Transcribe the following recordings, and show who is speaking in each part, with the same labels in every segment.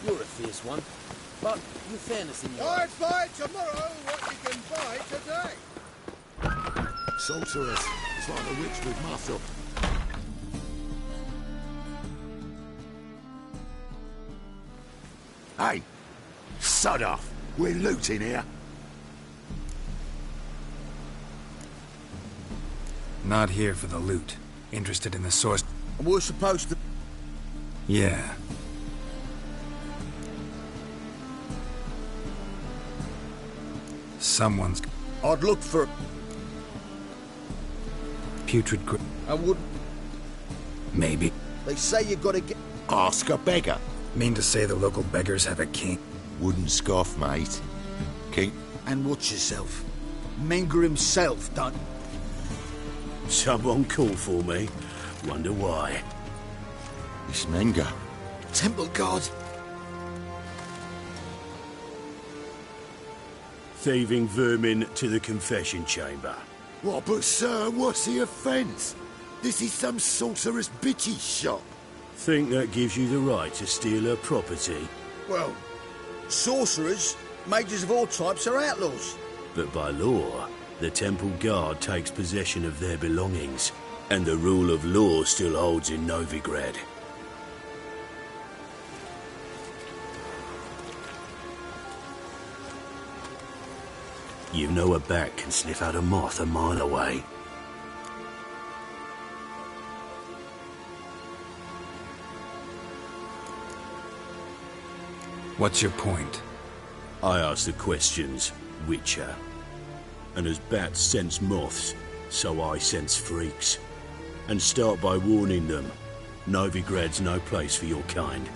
Speaker 1: You're a fierce one, but with fairness in your
Speaker 2: I'd buy tomorrow what you can buy today.
Speaker 3: Sorceress. It's like a witch with muscle. Hey! Sod off! We're looting here.
Speaker 4: Not here for the loot. Interested in the source.
Speaker 2: And we're supposed to...
Speaker 4: Yeah. Someone's
Speaker 2: I'd look for...
Speaker 4: putrid
Speaker 2: I wouldn't...
Speaker 4: Maybe.
Speaker 2: They say you gotta get...
Speaker 3: Ask a beggar.
Speaker 4: Mean to say the local beggars have a king?
Speaker 3: Wouldn't scoff, mate. King.
Speaker 2: And watch yourself. Menger himself done...
Speaker 5: Someone called for me. Wonder why.
Speaker 3: It's Menger.
Speaker 2: Temple God.
Speaker 5: Thieving vermin to the confession chamber.
Speaker 3: What, but sir, what's the offence? This is some sorceress bitchy shop.
Speaker 5: Think that gives you the right to steal her property?
Speaker 2: Well, sorcerers, mages of all types are outlaws.
Speaker 5: But by law, the temple guard takes possession of their belongings, and the rule of law still holds in Novigrad. You know a bat can sniff out a moth a mile away.
Speaker 4: What's your point?
Speaker 5: I ask the questions, Witcher. And as bats sense moths, so I sense freaks. And start by warning them, Novigrad's no place for your kind.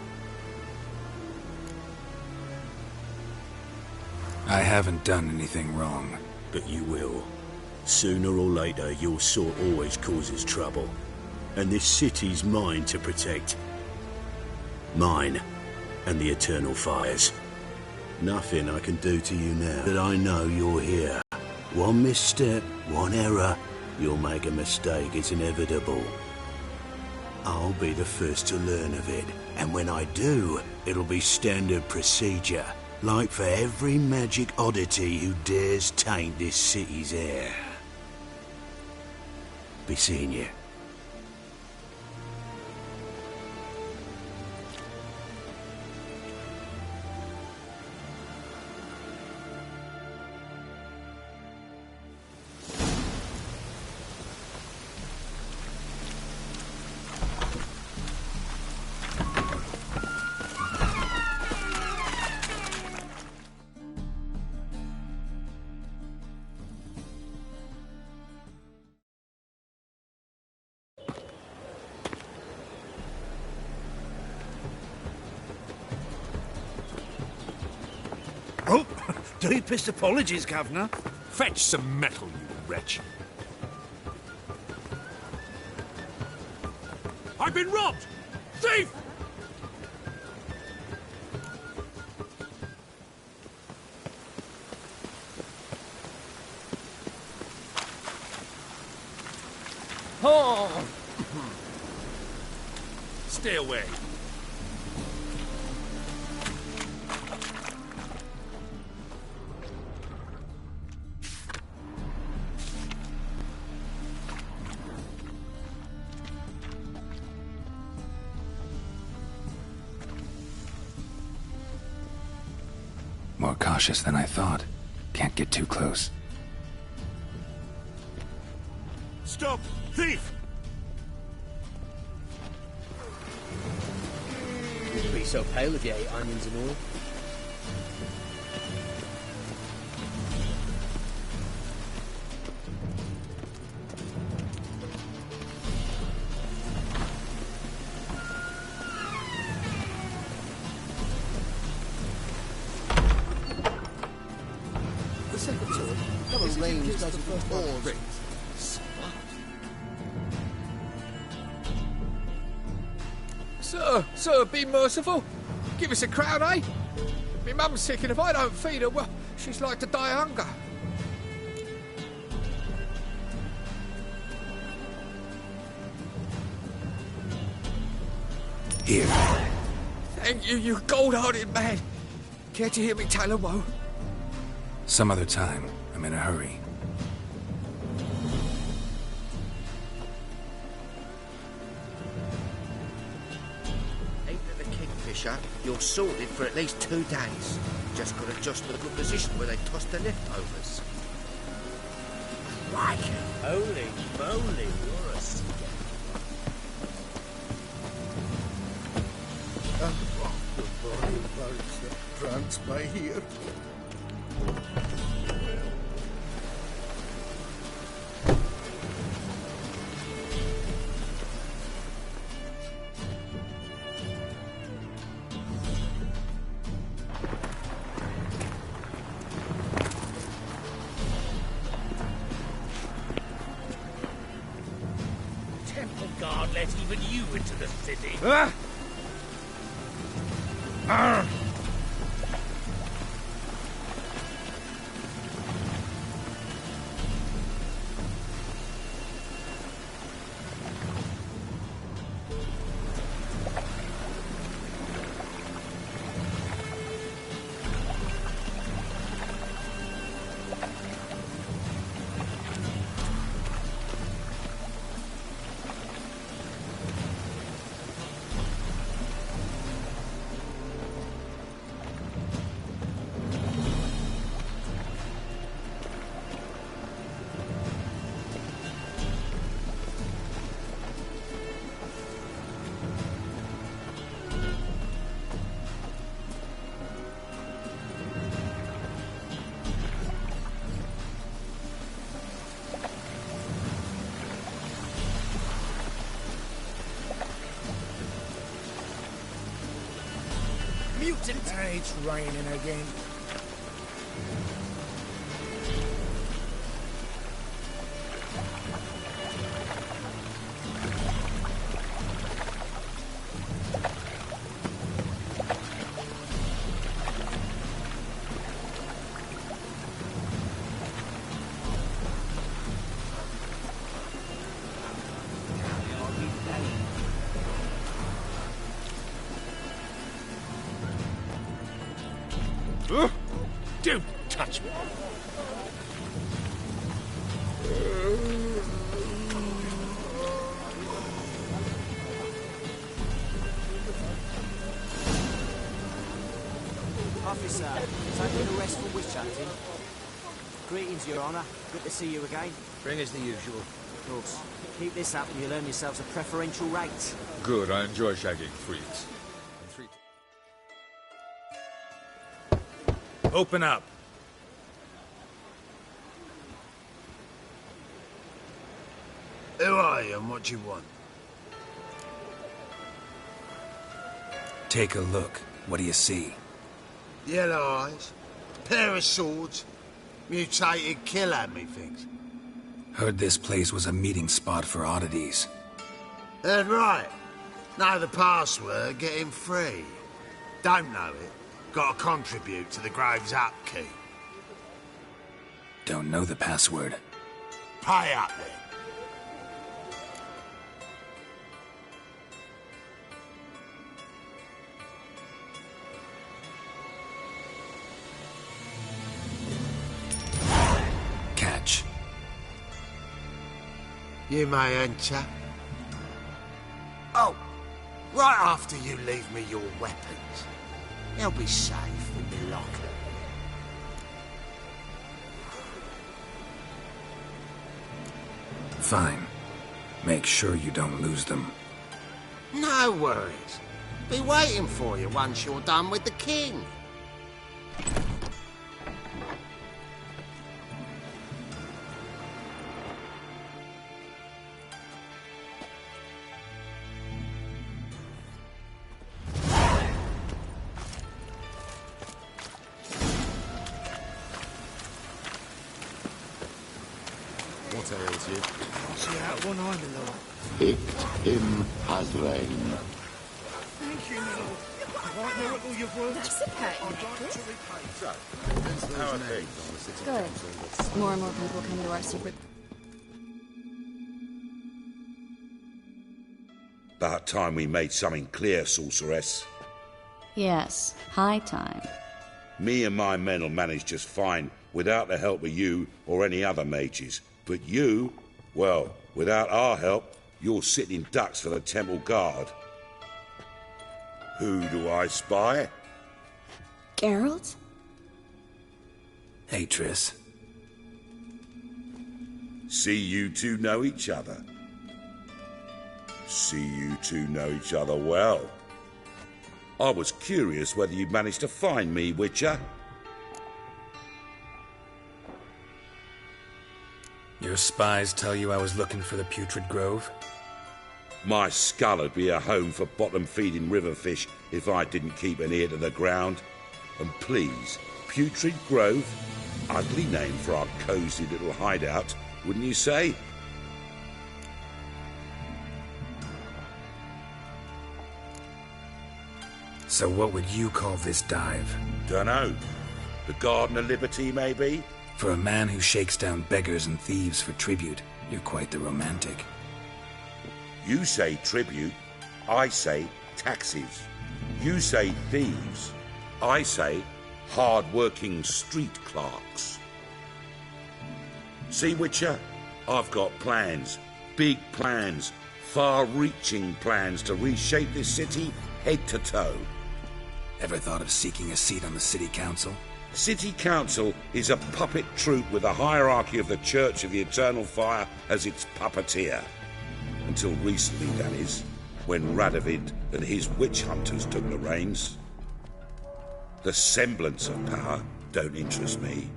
Speaker 4: I haven't done anything wrong.
Speaker 5: But you will. Sooner or later, your sort always causes trouble. And this city's mine to protect. Mine and the eternal fires. Nothing I can do to you now, but I know you're here. One misstep, one error, you'll make a mistake, it's inevitable. I'll be the first to learn of it, and when I do, it'll be standard procedure. Like for every magic oddity who dares taint this city's air. Be seeing you.
Speaker 6: Oh, deepest apologies, Governor.
Speaker 7: Fetch some metal, you wretch. I've been robbed! Thief!
Speaker 1: Oh!
Speaker 7: Stay away.
Speaker 4: More cautious than I thought. Can't get too close.
Speaker 7: Stop! Thief!
Speaker 1: Wouldn't be so pale if you ate onions and all. The second sword, double range does the first one. Sir, be merciful. Give us a crown, eh? My mum's sick, and if I don't feed her, well, she's like to die of hunger.
Speaker 4: Here.
Speaker 1: Thank you, you gold-hearted man. Care to hear me tell a woe?
Speaker 4: Some other time. I'm in a hurry.
Speaker 8: Ain't the Kingfisher, you're sorted for at least 2 days. Just got to adjust to the good position where they toss the leftovers. Like it. Holy moly, you're a stick.
Speaker 2: The body boats that France may hear.
Speaker 8: Temple Guard let even you into the city.
Speaker 6: Mutant! It's raining again.
Speaker 7: Don't touch me.
Speaker 9: Officer, taking a rest for witch hunting. Greetings, Your Honour. Good to see you again.
Speaker 8: Bring us the usual.
Speaker 9: Of course. Keep this up and you'll earn yourselves a preferential rate.
Speaker 10: Good, I enjoy shagging freaks.
Speaker 7: Open up.
Speaker 3: Who are you and what do you want?
Speaker 4: Take a look. What do you see?
Speaker 3: Yellow eyes, pair of swords, mutated killer, methinks.
Speaker 4: Heard this place was a meeting spot for oddities.
Speaker 3: Heard right. Know the password, get him free. Don't know it, gotta contribute to the Grove's upkeep.
Speaker 4: Don't know the password.
Speaker 3: Pay up then.
Speaker 4: Catch.
Speaker 3: You may enter. Oh, right after you leave me your weapons. They'll be safe in the locker.
Speaker 4: Fine. Make sure you don't lose them.
Speaker 3: No worries. Be waiting for you once you're done with the king.
Speaker 11: What ails you?
Speaker 6: See out one eye, my lord.
Speaker 12: Picked him as rain.
Speaker 6: Thank you, my lord. Right now at all you've worked.
Speaker 13: That's a pet
Speaker 6: I'd like to
Speaker 13: necklace.
Speaker 6: repay.
Speaker 11: So, how are things on the city
Speaker 13: Good.
Speaker 11: council? What's
Speaker 13: More and more people come to our secret.
Speaker 14: About time we made something clear, sorceress.
Speaker 13: Yes, high time.
Speaker 14: Me and my men will manage just fine without the help of you or any other mages. But you, well, without our help, you're sitting ducks for the temple guard. Who do I spy?
Speaker 13: Geralt?
Speaker 4: Hey, Triss.
Speaker 14: See you two know each other. See you two know each other well. I was curious whether you'd managed to find me, Witcher.
Speaker 4: Your spies tell you I was looking for the Putrid Grove?
Speaker 14: My skull would be a home for bottom-feeding river fish if I didn't keep an ear to the ground. And please, Putrid Grove? Ugly name for our cosy little hideout, wouldn't you say?
Speaker 4: So what would you call this dive?
Speaker 14: Dunno. The Garden of Liberty, maybe?
Speaker 4: For a man who shakes down beggars and thieves for tribute, you're quite the romantic.
Speaker 14: You say tribute, I say taxes. You say thieves, I say hard-working street clerks. See, Witcher, I've got plans, big plans, far-reaching plans to reshape this city head to toe.
Speaker 4: Ever thought of seeking a seat on the city council?
Speaker 14: City council is a puppet troupe with the hierarchy of the Church of the Eternal Fire as its puppeteer. Until recently, that is, when Radovid and his witch hunters took the reins. The semblance of power don't interest me.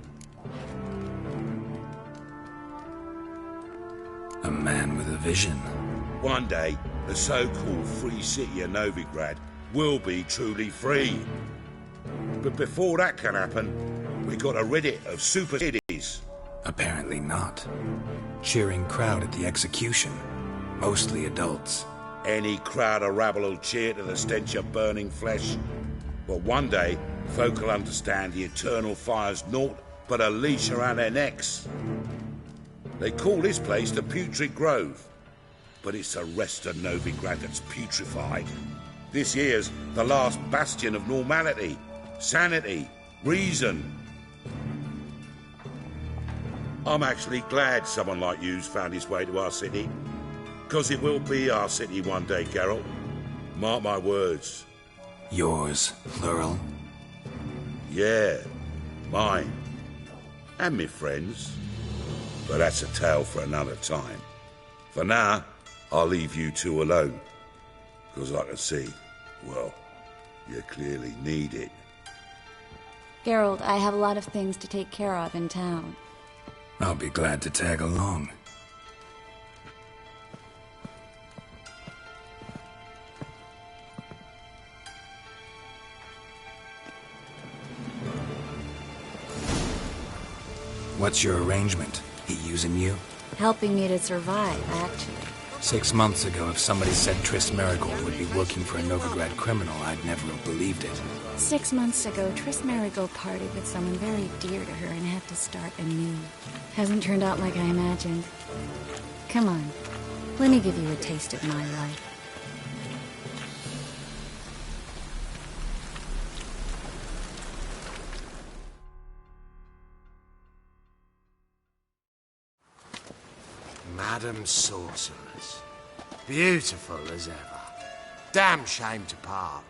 Speaker 4: A man with a vision.
Speaker 14: One day, the so-called free city of Novigrad will be truly free. But before that can happen, we got to rid it of super cities.
Speaker 4: Apparently not. Cheering crowd at the execution. Mostly adults.
Speaker 14: Any crowd of rabble will cheer to the stench of burning flesh. But one day, folk will understand the eternal fire's naught but a leash around their necks. They call this place the Putrid Grove, but it's the rest of Novigrad that's putrefied. This here's the last bastion of normality, sanity, reason. I'm actually glad someone like you's found his way to our city. Because it will be our city one day, Geralt. Mark my words.
Speaker 4: Yours, plural?
Speaker 14: Yeah, mine. And me friends. But that's a tale for another time. For now, I'll leave you two alone. Because I can see, well, you clearly need it.
Speaker 13: Geralt, I have a lot of things to take care of in town.
Speaker 4: I'll be glad to tag along. What's your arrangement? He using you?
Speaker 13: Helping me to survive, actually.
Speaker 4: 6 months ago, if somebody said Triss Marigold would be working for a Novigrad criminal, I'd never have believed it.
Speaker 13: 6 months ago, Triss Marigold parted with someone very dear to her and had to start anew. Hasn't turned out like I imagined. Come on, let me give you a taste of my life.
Speaker 3: Madam Sorceress. Beautiful as ever. Damn shame to part.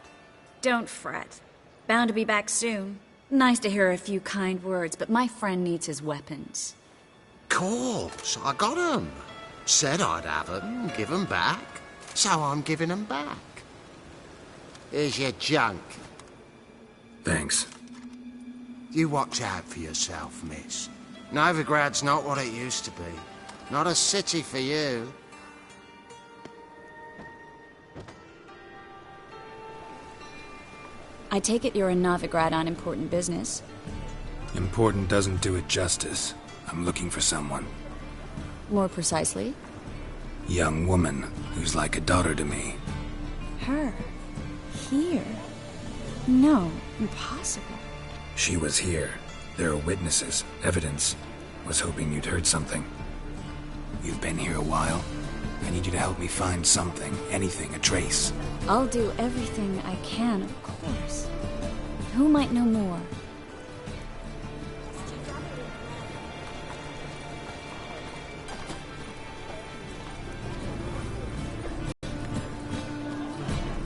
Speaker 13: Don't fret. Bound to be back soon. Nice to hear a few kind words, but my friend needs his weapons.
Speaker 3: Course, I got 'em. Said I'd have 'em, give 'em back. So I'm giving 'em back. Here's your junk.
Speaker 4: Thanks.
Speaker 3: You watch out for yourself, miss. Novigrad's not what it used to be. Not a city for you.
Speaker 13: I take it you're in Novigrad on important business.
Speaker 4: Important doesn't do it justice. I'm looking for someone.
Speaker 13: More precisely?
Speaker 4: Young woman who's like a daughter to me.
Speaker 13: Her? Here? No, impossible.
Speaker 4: She was here. There are witnesses, evidence. Was hoping you'd heard something. You've been here a while? I need you to help me find something, anything, a trace.
Speaker 13: I'll do everything I can, of course. Who might know more?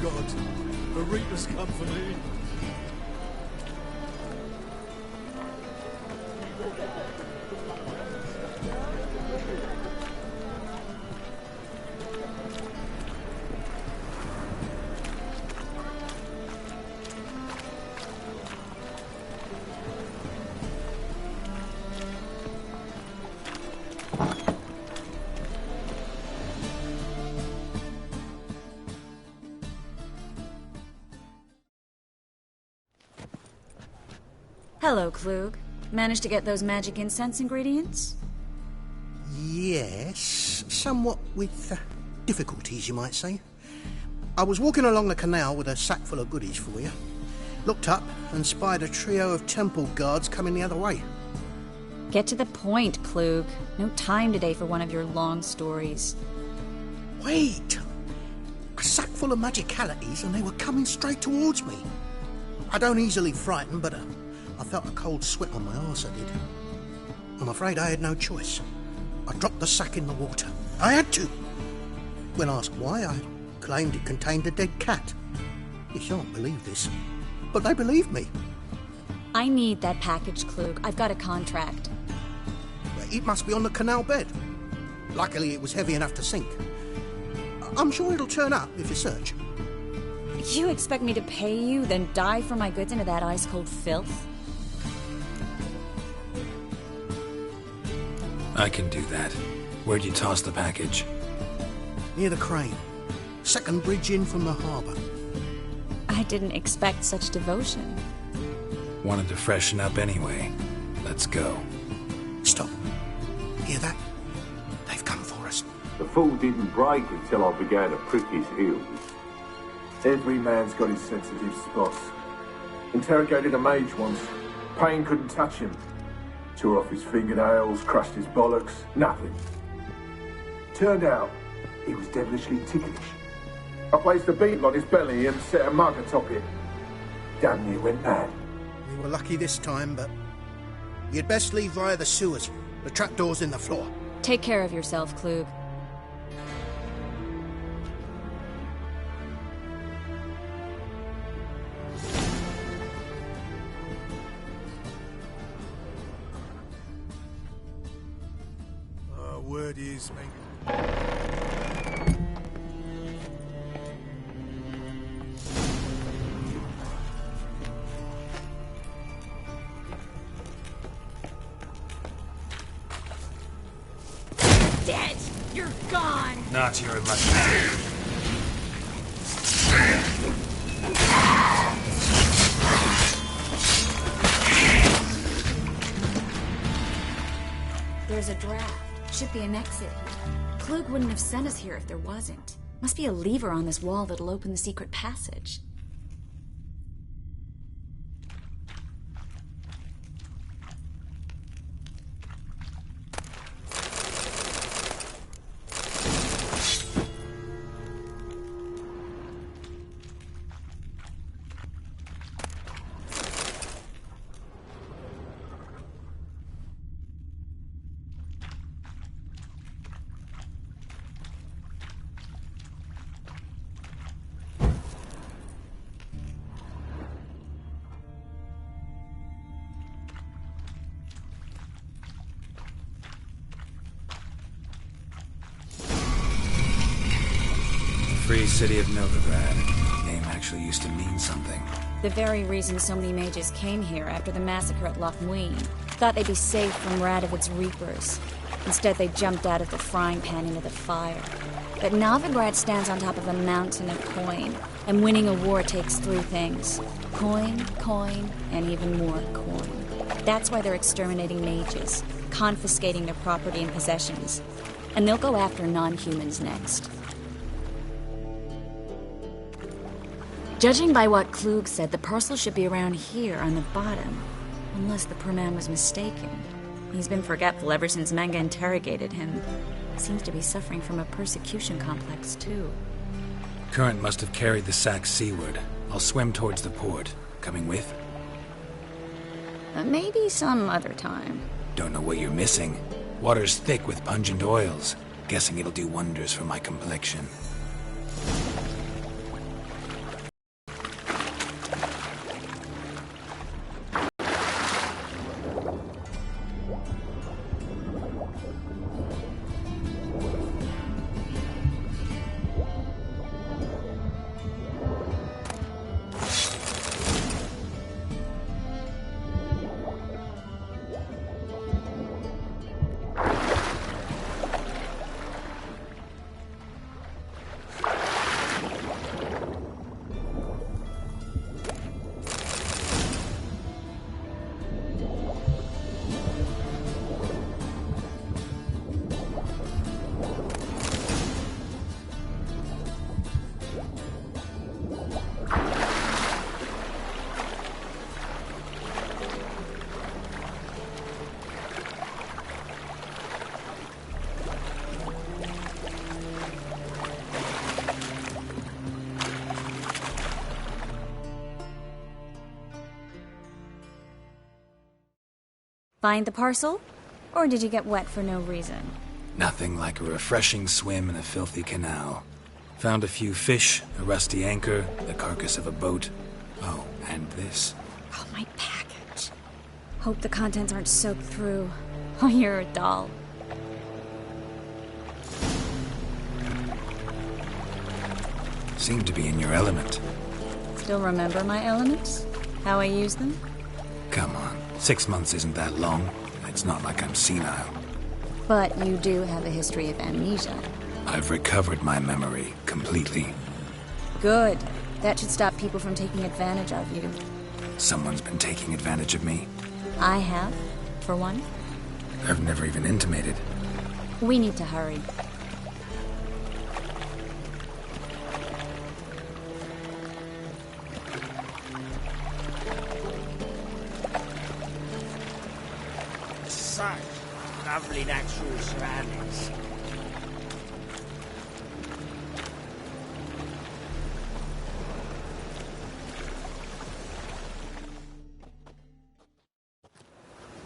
Speaker 6: God, the Reaper's come for me.
Speaker 13: Hello, Klug. Managed to get those magic incense ingredients?
Speaker 15: Yes, somewhat with difficulties, you might say. I was walking along the canal with a sack full of goodies for you. Looked up and spied a trio of temple guards coming the other way.
Speaker 13: Get to the point, Klug. No time today for one of your long stories.
Speaker 15: Wait! A sack full of magicalities and they were coming straight towards me. I don't easily frighten, but I felt a cold sweat on my arse, I did. I'm afraid I had no choice. I dropped the sack in the water. I had to. When asked why, I claimed it contained a dead cat. You shan't believe this, but they believed me.
Speaker 13: I need that package, Klug. I've got a contract.
Speaker 15: It must be on the canal bed. Luckily, it was heavy enough to sink. I'm sure it'll turn up if you search.
Speaker 13: You expect me to pay you, then dive for my goods into that ice-cold filth?
Speaker 4: I can do that. Where'd you toss the package?
Speaker 15: Near the crane. Second bridge in from the harbour.
Speaker 13: I didn't expect such devotion.
Speaker 4: Wanted to freshen up anyway. Let's go.
Speaker 15: Stop. Hear that? They've come for us.
Speaker 16: The fall didn't break until I began to prick his heels.
Speaker 17: Every man's got his sensitive spots. Interrogated a mage once. Pain couldn't touch him. Tore off his fingernails, crushed his bollocks, nothing. Turned out, he was devilishly ticklish. I placed a beetle on his belly and set a mug atop it. Damn near went mad.
Speaker 15: We were lucky this time, but you'd best leave via the sewers. The trapdoor's in the floor.
Speaker 13: Take care of yourself, Klug.
Speaker 6: Word is, mate.
Speaker 18: Dead! You're gone!
Speaker 4: Not your lucky day.
Speaker 13: There's a draft. Should be an exit. Klug wouldn't have sent us here if there wasn't. Must be a lever on this wall that'll open the secret passage.
Speaker 4: Free city of Novigrad. Name actually used to mean something.
Speaker 13: The very reason so many mages came here after the massacre at Loch Muin. Thought they'd be safe from Radovid's reapers. Instead, they jumped out of the frying pan into the fire. But Novigrad stands on top of a mountain of coin, and winning a war takes three things. Coin, coin, and even more coin. That's why they're exterminating mages, confiscating their property and possessions. And they'll go after non-humans next. Judging by what Klug said, the parcel should be around here on the bottom. Unless the poor man was mistaken. He's been forgetful ever since Manga interrogated him. Seems to be suffering from a persecution complex, too.
Speaker 4: Current must have carried the sack seaward. I'll swim towards the port. Coming with?
Speaker 13: Maybe some other time.
Speaker 4: Don't know what you're missing. Water's thick with pungent oils. Guessing it'll do wonders for my complexion.
Speaker 13: Find the parcel? Or did you get wet for no reason?
Speaker 4: Nothing like a refreshing swim in a filthy canal. Found a few fish, a rusty anchor, the carcass of a boat. Oh, and this.
Speaker 13: Oh, my package. Hope the contents aren't soaked through. Oh, you're a doll.
Speaker 4: Seem to be in your element.
Speaker 13: Still remember my elements? How I use them?
Speaker 4: Come on. 6 months isn't that long. It's not like I'm senile.
Speaker 13: But you do have a history of amnesia.
Speaker 4: I've recovered my memory completely.
Speaker 13: Good. That should stop people from taking advantage of you.
Speaker 4: Someone's been taking advantage of me.
Speaker 13: I have, for one.
Speaker 4: I've never even intimated.
Speaker 13: We need to hurry.
Speaker 9: Such lovely natural surroundings.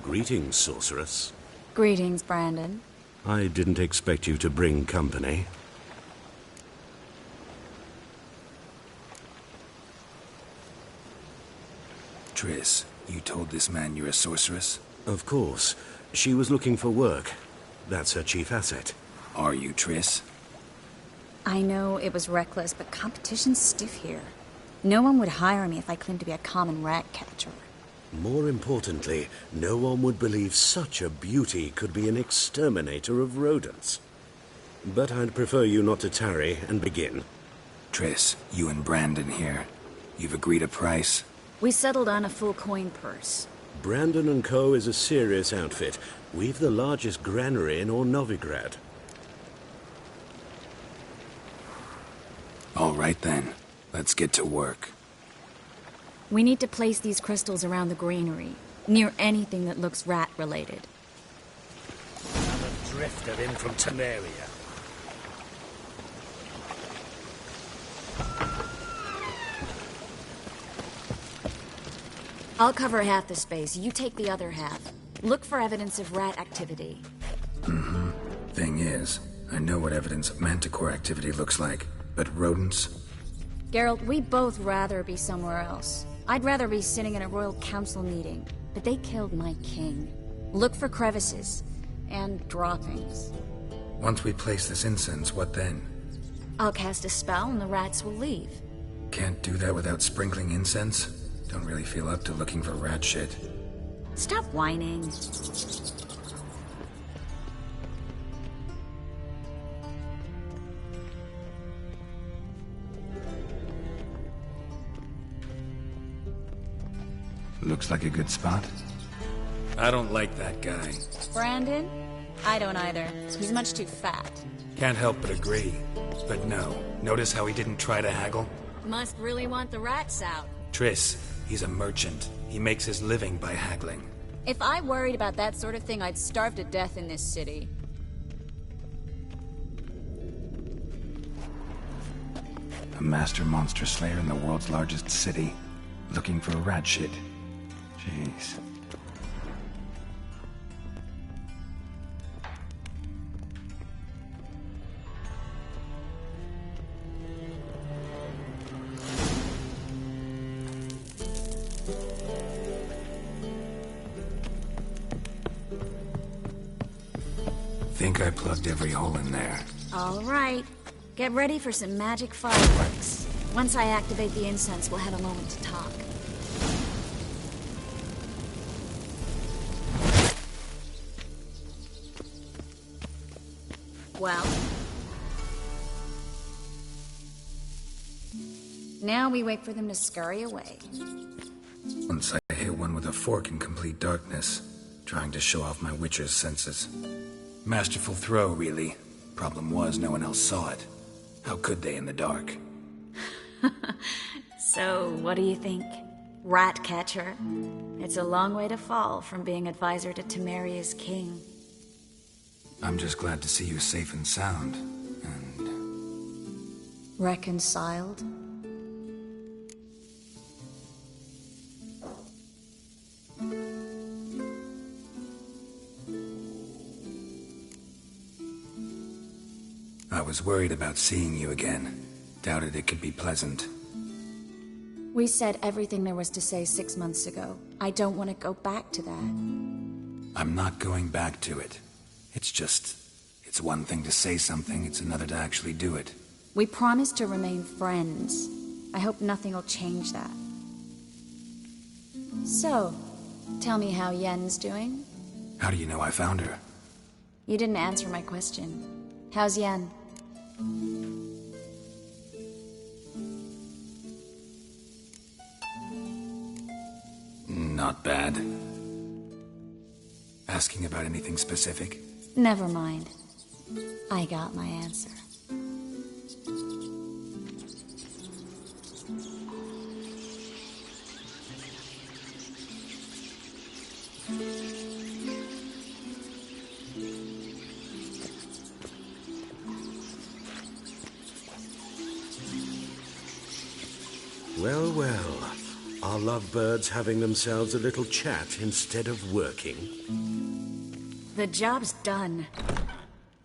Speaker 5: Greetings, sorceress.
Speaker 13: Greetings, Brandon.
Speaker 5: I didn't expect you to bring company.
Speaker 4: Triss, you told this man you're a sorceress?
Speaker 5: Of course. She was looking for work. That's her chief asset.
Speaker 4: Are you, Triss?
Speaker 13: I know it was reckless, but competition's stiff here. No one would hire me if I claimed to be a common rat catcher.
Speaker 5: More importantly, no one would believe such a beauty could be an exterminator of rodents. But I'd prefer you not to tarry and begin.
Speaker 4: Triss, you and Brandon here. You've agreed a price?
Speaker 13: We settled on a full coin purse.
Speaker 5: Brandon & Co. is a serious outfit. We've the largest granary in all Novigrad.
Speaker 4: All right then. Let's get to work.
Speaker 13: We need to place these crystals around the granary, near anything that looks rat-related.
Speaker 9: Another drifter in from Temeria.
Speaker 13: I'll cover half the space, you take the other half. Look for evidence of rat activity.
Speaker 4: Mm-hmm. Thing is, I know what evidence of manticore activity looks like, but rodents?
Speaker 13: Geralt, we'd both rather be somewhere else. I'd rather be sitting in a royal council meeting, but they killed my king. Look for crevices, and droppings.
Speaker 4: Once we place this incense, what then?
Speaker 13: I'll cast a spell and the rats will leave.
Speaker 4: Can't do that without sprinkling incense? Don't really feel up to looking for rat shit.
Speaker 13: Stop whining.
Speaker 4: Looks like a good spot. I don't like that guy.
Speaker 13: Brandon? I don't either. He's much too fat.
Speaker 4: Can't help but agree. But no, notice how he didn't try to haggle?
Speaker 13: Must really want the rats out.
Speaker 4: Triss, he's a merchant. He makes his living by haggling.
Speaker 13: If I worried about that sort of thing, I'd starve to death in this city.
Speaker 4: A master monster slayer in the world's largest city, looking for a rat shit. Jeez. Think I plugged every hole in there.
Speaker 13: All right. Get ready for some magic fireworks. Once I activate the incense, we'll have a moment to talk. Well? Now we wait for them to scurry away.
Speaker 4: Once I hit one with a fork in complete darkness, trying to show off my witcher's senses. Masterful throw, really. Problem was, no one else saw it. How could they in the dark?
Speaker 13: So, what do you think? Rat catcher? It's a long way to fall from being advisor to Temeria's king.
Speaker 4: I'm just glad to see you safe and sound. And...
Speaker 13: reconciled?
Speaker 4: I was worried about seeing you again. Doubted it could be pleasant.
Speaker 13: We said everything there was to say 6 months ago. I don't want to go back to that.
Speaker 4: I'm not going back to it. It's just... it's one thing to say something, it's another to actually do it.
Speaker 13: We promised to remain friends. I hope nothing will change that. So, tell me how Yen's doing?
Speaker 4: How do you know I found her?
Speaker 13: You didn't answer my question. How's Yen?
Speaker 4: Not bad. Asking about anything specific?
Speaker 13: Never mind. I got my answer.
Speaker 5: Well, well. Are lovebirds having themselves a little chat instead of working?
Speaker 13: The job's done.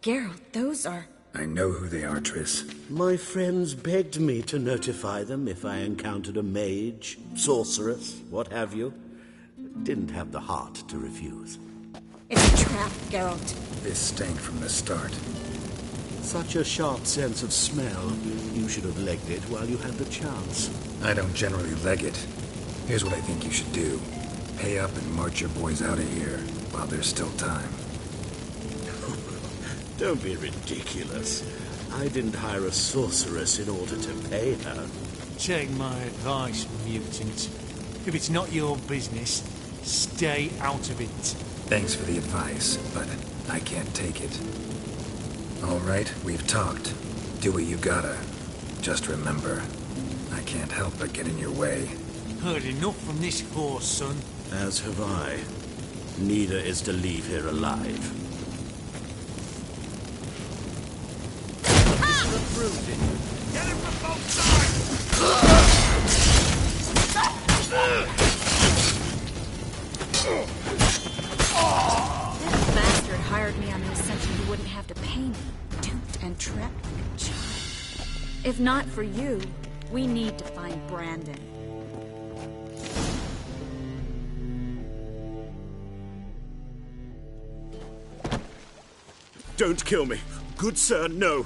Speaker 13: Geralt, those are...
Speaker 4: I know who they are, Triss.
Speaker 5: My friends begged me to notify them if I encountered a mage, sorceress, what have you. Didn't have the heart to refuse.
Speaker 13: It's a trap, Geralt.
Speaker 4: This stank from the start.
Speaker 5: Such a sharp sense of smell. You should have legged it while you had the chance.
Speaker 4: I don't generally leg it. Here's what I think you should do. Pay up and march your boys out of here while there's still time.
Speaker 5: Don't be ridiculous. I didn't hire a sorceress in order to pay her.
Speaker 6: Take my advice, mutant. If it's not your business, stay out of it.
Speaker 4: Thanks for the advice, but I can't take it. All right, we've talked. Do what you gotta. Just remember, I can't help but get in your way.
Speaker 6: Heard enough from this horse, son.
Speaker 5: As have I. Neither is to leave here alive.
Speaker 6: Get him from both sides!
Speaker 13: That bastard hired me on the assumption he wouldn't have to pay me. Duped and trapped like a child. If not for you, we need to find Brandon.
Speaker 5: Don't kill me. Good sir, no.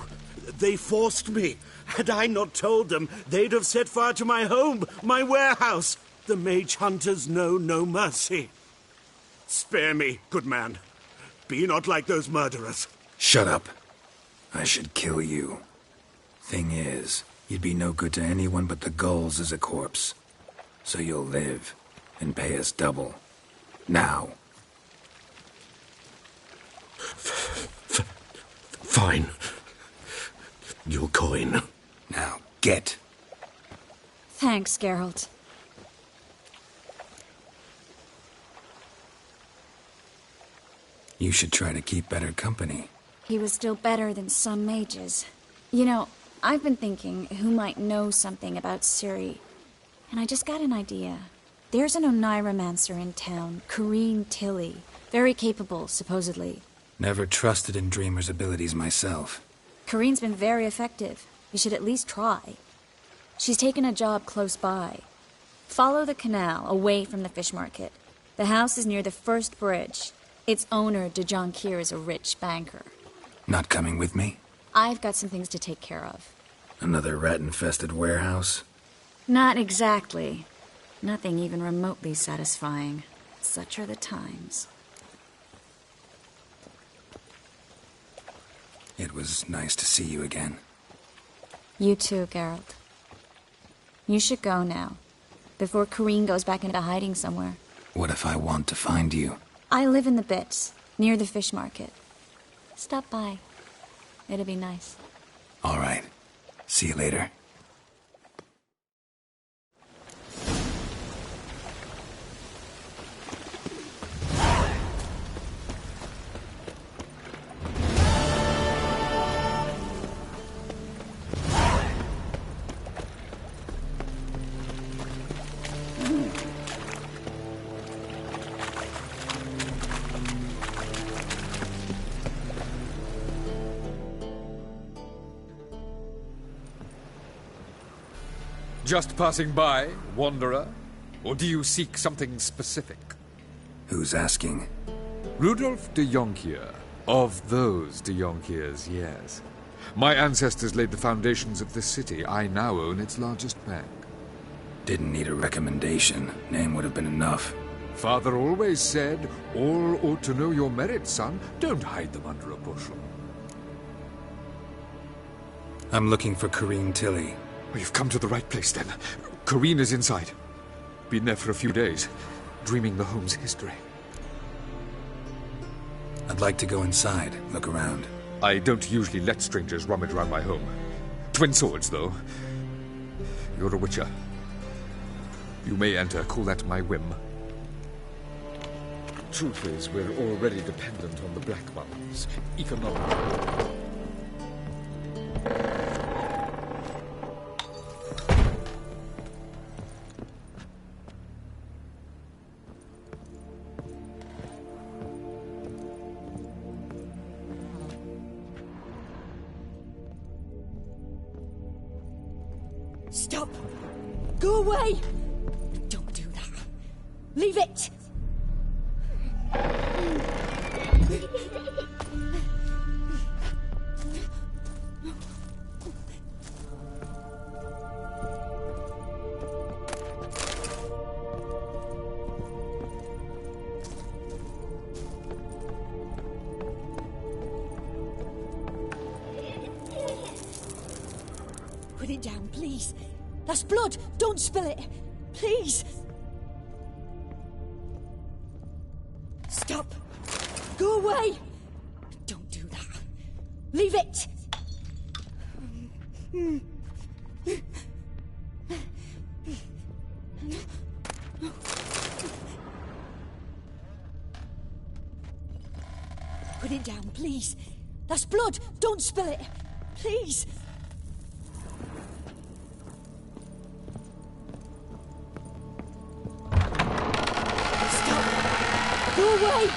Speaker 5: They forced me. Had I not told them, they'd have set fire to my home, my warehouse. The mage hunters know no mercy. Spare me, good man. Be not like those murderers.
Speaker 4: Shut up. I should kill you. Thing is, you'd be no good to anyone but the gulls as a corpse. So you'll live and pay us double. Now.
Speaker 5: Fine. Your coin.
Speaker 4: Now, get.
Speaker 13: Thanks, Geralt.
Speaker 4: You should try to keep better company.
Speaker 13: He was still better than some mages. You know, I've been thinking who might know something about Ciri, and I just got an idea. There's an Oneiromancer in town, Corrine Tilly. Very capable, supposedly.
Speaker 4: Never trusted in Dreamer's abilities myself.
Speaker 13: Corrine's been very effective. You should at least try. She's taken a job close by. Follow the canal, away from the fish market. The house is near the first bridge. Its owner, de Jonquier, is a rich banker.
Speaker 4: Not coming with me?
Speaker 13: I've got some things to take care of.
Speaker 4: Another rat-infested warehouse?
Speaker 13: Not exactly. Nothing even remotely satisfying. Such are the times.
Speaker 4: It was nice to see you again.
Speaker 13: You too, Geralt. You should go now, before Corrine goes back into hiding somewhere.
Speaker 4: What if I want to find you?
Speaker 13: I live in the Bits, near the fish market. Stop by. It'll be nice.
Speaker 4: All right. See you later.
Speaker 10: Just passing by, wanderer? Or do you seek something specific?
Speaker 4: Who's asking?
Speaker 10: Rudolf de Jonquier. Of those de Jonquiers, yes. My ancestors laid the foundations of this city. I now own its largest bank.
Speaker 4: Didn't need a recommendation. Name would have been enough.
Speaker 10: Father always said, all ought to know your merits, son. Don't hide them under a bushel.
Speaker 4: I'm looking for Corrine Tilly.
Speaker 10: Well, you've come to the right place, then. Corrine is inside. Been there for a few days, dreaming the home's history.
Speaker 4: I'd like to go inside, look around.
Speaker 10: I don't usually let strangers rummage around my home. Twin swords, though. You're a witcher. You may enter, call that my whim. Truth is, we're already dependent on the Black Ones. Economically.
Speaker 18: Stop! Go away! Don't do that. Leave it! Put it down, please. That's blood. Don't spill it. Please. Stop. Go away. Don't do that. Leave it. Put it down, please. That's blood. Don't spill it. Please. Go away!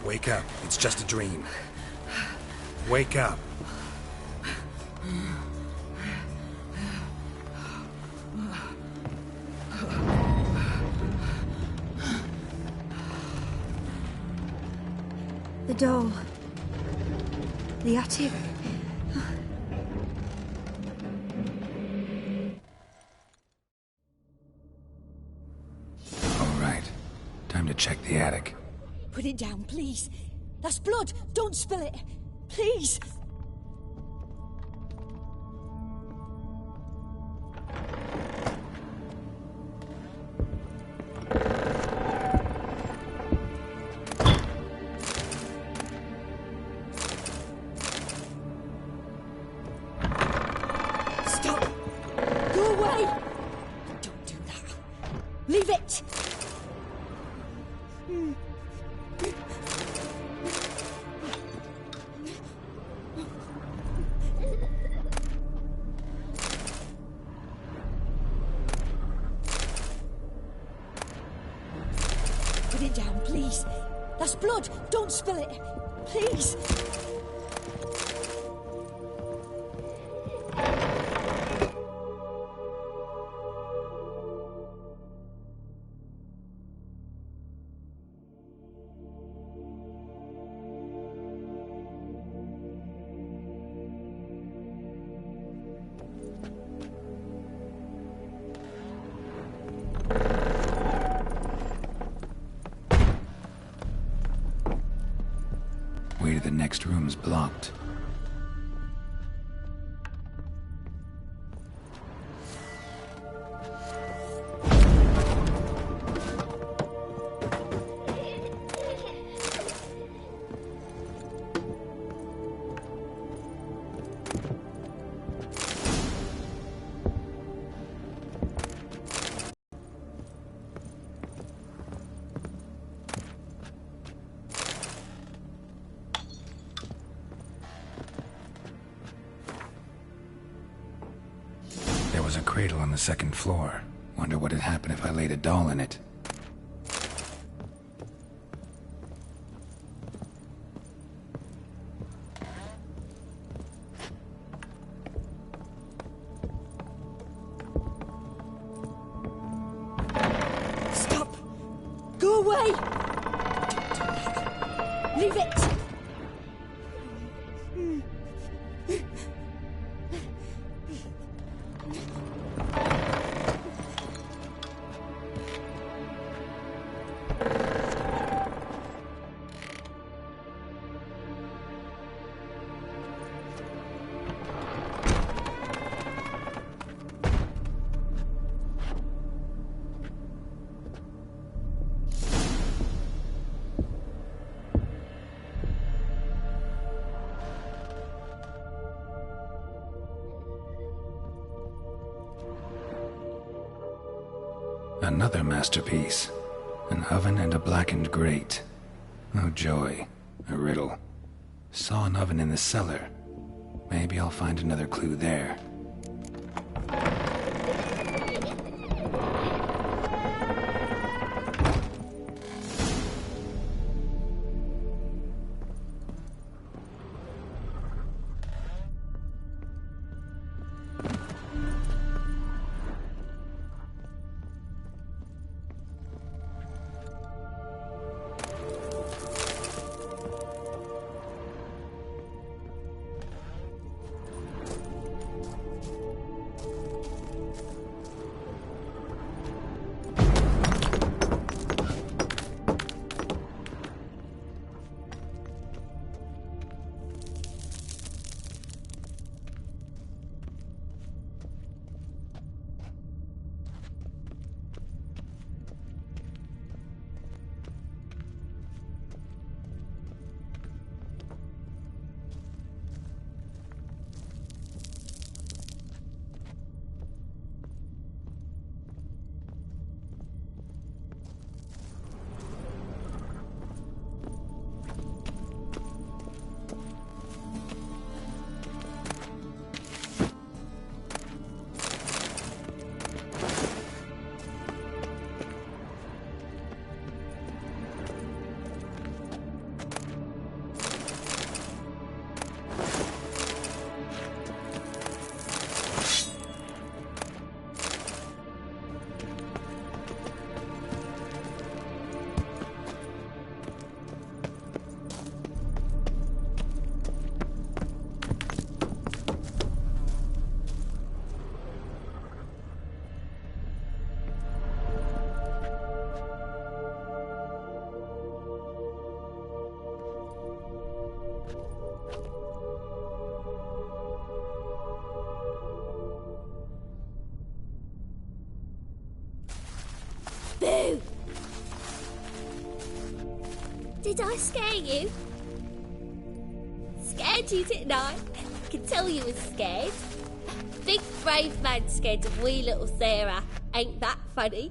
Speaker 4: Wake up. It's just a dream. Wake up.
Speaker 13: The doll. The attic.
Speaker 4: All right. Time to check the attic.
Speaker 18: Put it down, please. That's blood. Don't spill it. Please. Put it down, please. That's blood. Don't spill it. Please.
Speaker 4: Way to the next room's blocked. There was a cradle on the second floor. Wonder what had happened if I laid a doll in it.
Speaker 18: Stop! Go away! Don't do that. Leave it!
Speaker 4: Another masterpiece. An oven and a blackened grate. Oh joy. A riddle. Saw an oven in the cellar. Maybe I'll find another clue there.
Speaker 19: Boo! Did I scare you? Scared you, didn't I? I can tell you was scared. Big brave man scared of wee little Sarah. Ain't that funny?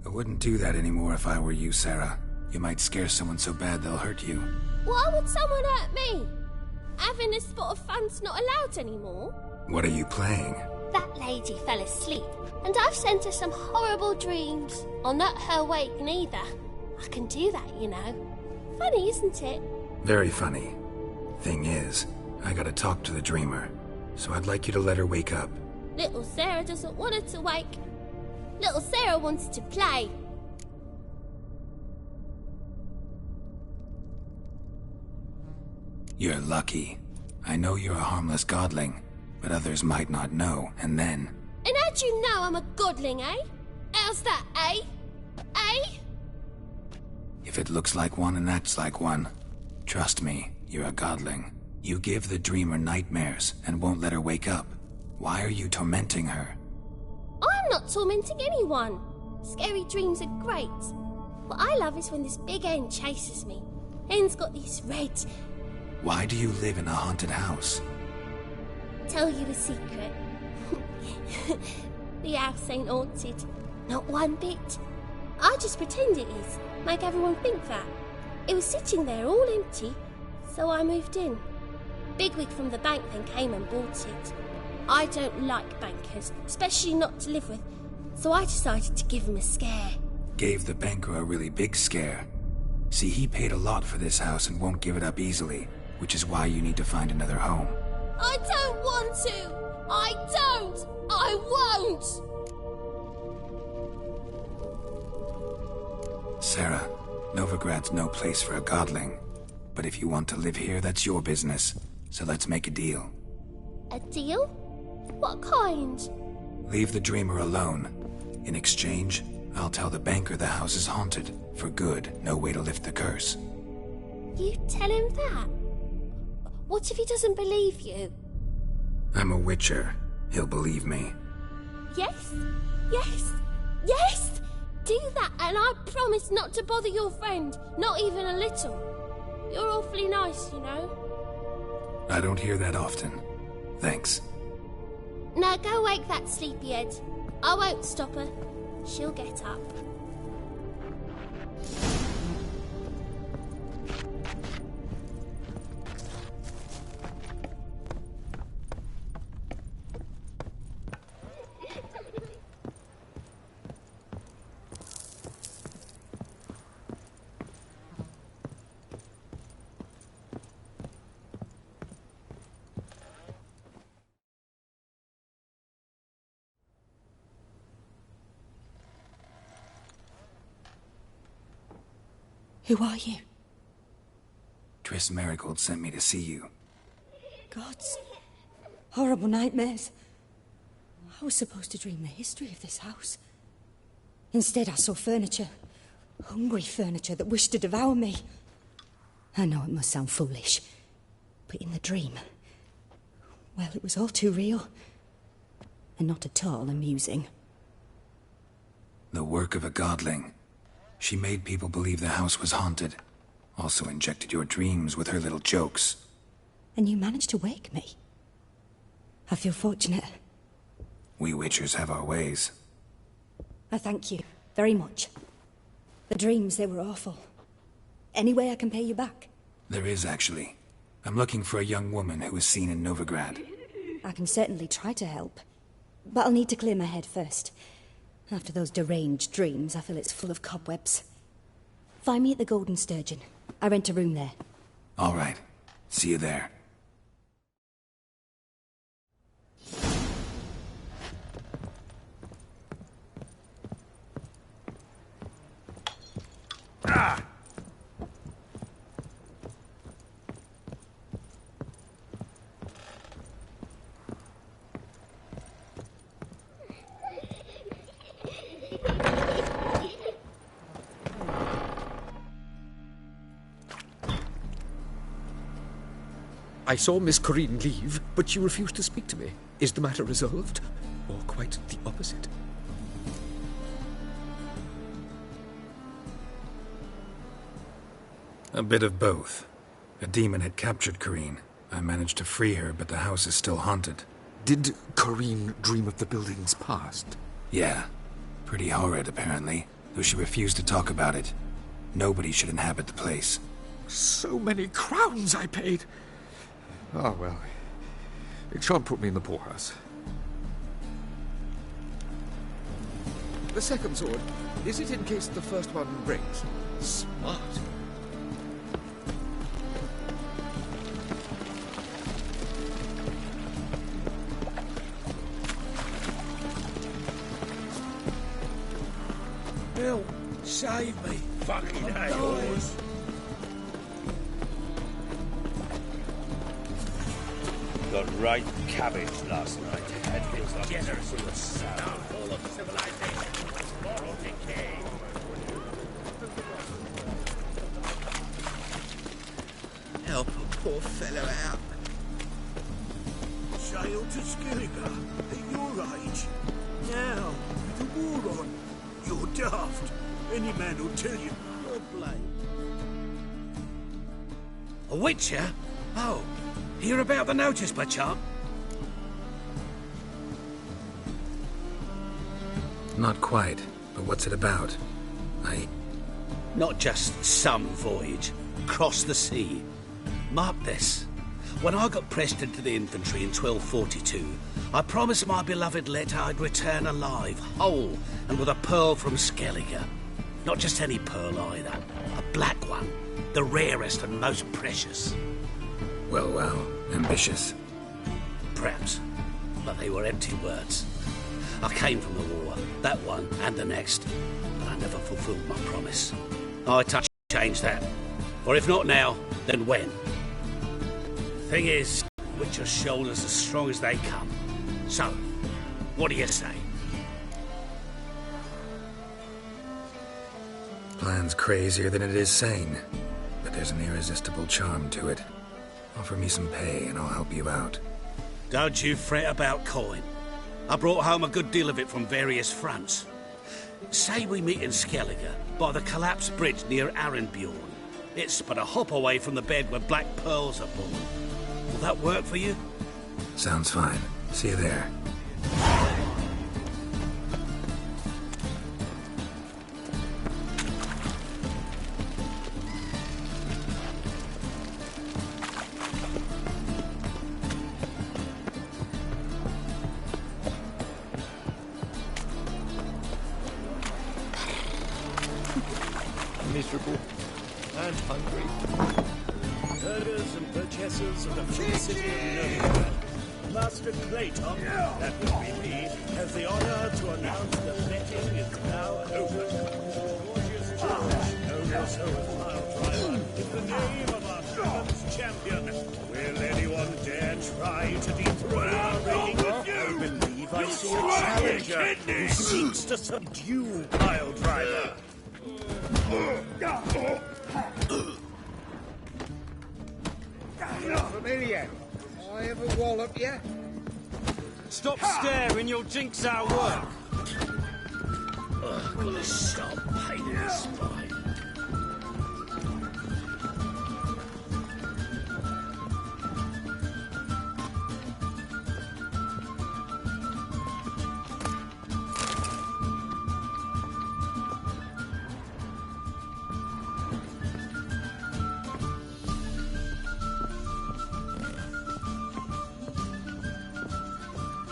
Speaker 4: I wouldn't do that anymore if I were you, Sarah. You might scare someone so bad they'll hurt you.
Speaker 19: Why would someone hurt me? Having a spot of fun's not allowed anymore.
Speaker 4: What are you playing?
Speaker 19: That lady fell asleep, and I've sent her some horrible dreams. I'll not her awake neither. I can do that, you know. Funny, isn't it?
Speaker 4: Very funny. Thing is, I gotta talk to the dreamer, so I'd like you to let her wake up.
Speaker 19: Little Sarah doesn't want her to wake. Little Sarah wants to play.
Speaker 4: You're lucky. I know you're a harmless godling, but others might not know, and then...
Speaker 19: And how'd you know I'm a godling, eh? How's that, eh? Eh?
Speaker 4: If it looks like one and acts like one, trust me, you're a godling. You give the dreamer nightmares and won't let her wake up. Why are you tormenting her?
Speaker 19: I'm not tormenting anyone. Scary dreams are great. What I love is when this big hen chases me. Hen's got these red...
Speaker 4: Why do you live in a haunted house?
Speaker 19: Tell you a secret. The house ain't haunted. Not one bit. I just pretend it is. Make everyone think that. It was sitting there all empty, so I moved in. Bigwig from the bank then came and bought it. I don't like bankers, especially not to live with, so I decided to give him a scare.
Speaker 4: Gave the banker a really big scare. See, he paid a lot for this house and won't give it up easily, which is why you need to find another home.
Speaker 19: I don't want to! I don't! I won't!
Speaker 4: Sarah, Novigrad's no place for a godling. But if you want to live here, that's your business. So let's make a deal.
Speaker 19: A deal? What kind?
Speaker 4: Leave the dreamer alone. In exchange, I'll tell the banker the house is haunted. For good, no way to lift the curse.
Speaker 19: You tell him that? What if he doesn't believe you?
Speaker 4: I'm a witcher. He'll believe me.
Speaker 19: Yes? Yes? Yes! Do that and I promise not to bother your friend. Not even a little. You're awfully nice, you know.
Speaker 4: I don't hear that often. Thanks.
Speaker 19: Now go wake that sleepyhead. I won't stop her. She'll get up.
Speaker 18: Who are you?
Speaker 4: Triss Marigold sent me to see you.
Speaker 18: Gods. Horrible nightmares. I was supposed to dream the history of this house. Instead, I saw furniture. Hungry furniture that wished to devour me. I know it must sound foolish, but in the dream, well, it was all too real. And not at all amusing.
Speaker 4: The work of a godling. She made people believe the house was haunted. Also injected your dreams with her little jokes.
Speaker 18: And you managed to wake me. I feel fortunate.
Speaker 4: We witchers have our ways.
Speaker 18: I thank you very much. The dreams, they were awful. Any way I can pay you back?
Speaker 4: There is, actually. I'm looking for a young woman who was seen in Novigrad.
Speaker 18: I can certainly try to help. But I'll need to clear my head first. After those deranged dreams, I feel it's full of cobwebs. Find me at the Golden Sturgeon. I rent a room there.
Speaker 4: All right. See you there.
Speaker 7: Ah!
Speaker 1: I saw Miss Corinne leave, but she refused to speak to me. Is the matter resolved? Or quite the opposite?
Speaker 4: A bit of both. A demon had captured Corinne. I managed to free her, but the house is still haunted.
Speaker 10: Did Corinne dream of the building's past?
Speaker 4: Yeah. Pretty horrid, apparently, though she refused to talk about it. Nobody should inhabit the place.
Speaker 10: So many crowns I paid! Oh, well. It shan't put me in the poorhouse.
Speaker 1: The second sword, is it in case the first one breaks?
Speaker 8: Smart.
Speaker 5: Bill, save me. Fucking yours. Got right cabbage last night. That feels like generous with a downfall of civilization. Moral decay.
Speaker 8: Help a poor fellow out.
Speaker 2: Sail to Skilliger at your age. Now, with the war on, you're daft. Any man will tell you. You're blame.
Speaker 5: A witcher? Oh, hear about the notice, by chance?
Speaker 4: Not quite, but what's it about?
Speaker 5: Not just some voyage. Cross the sea. Mark this. When I got pressed into the infantry in 1242, I promised my beloved Let I'd return alive, whole, and with a pearl from Skellige. Not just any pearl either. A black one. The rarest and most precious.
Speaker 4: Well, ambitious.
Speaker 5: Perhaps. But they were empty words. I came from the war, that one and the next, but I never fulfilled my promise. I change that. Or if not now, then when? Thing is, Witcher's shoulders as strong as they come. So, what do you say?
Speaker 4: Plan's crazier than it is sane, but there's an irresistible charm to it. Offer me some pay and I'll help you out.
Speaker 5: Don't you fret about coin. I brought home a good deal of it from various fronts. Say we meet in Skellige, by the collapsed bridge near Arenbjorn. It's but a hop away from the bed where black pearls are born. Will that work for you?
Speaker 4: Sounds fine. See you there.
Speaker 20: Miserable and hungry.
Speaker 7: Herders and purchasers of the free city of Nuremberg, Master Clayton, that would be me, has the honor to announce the betting is now open. Known as Piledriver is the name of our tournament's champion. Will anyone dare try to dethrone our reigning? I believe I see a challenger who seeks to subdue Piledriver.
Speaker 2: Not familiar. I ever wallop you?
Speaker 6: Stop staring, you'll jinx our work.
Speaker 5: Ugh, gotta stop pain in the spine.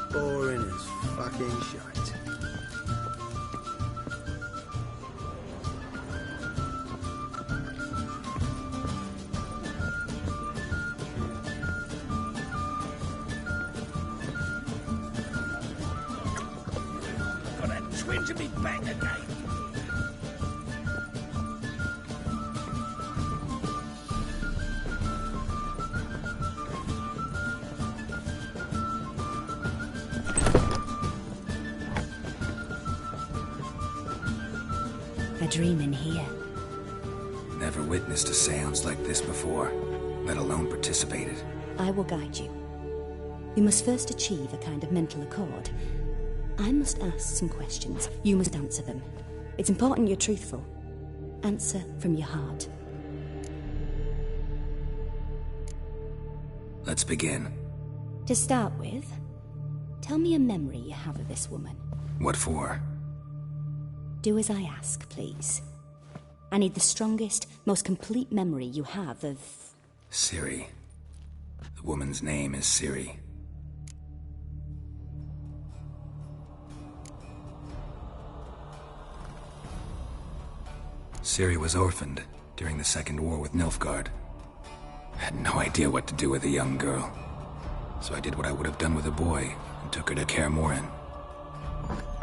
Speaker 2: Boring as fucking shite.
Speaker 5: Got a twinge of me back again.
Speaker 13: A dream in here.
Speaker 4: Never witnessed a seance like this before, let alone participated.
Speaker 18: I will guide you. You must first achieve a kind of mental accord. I must ask some questions. You must answer them. It's important you're truthful. Answer from your heart.
Speaker 4: Let's begin.
Speaker 18: To start with, tell me a memory you have of this woman.
Speaker 4: What for?
Speaker 18: Do as I ask, please. I need the strongest, most complete memory you have of...
Speaker 4: Ciri. The woman's name is Ciri. Ciri was orphaned during the Second War with Nilfgaard. I had no idea what to do with a young girl, so I did what I would have done with a boy and took her to Kaer Morhen.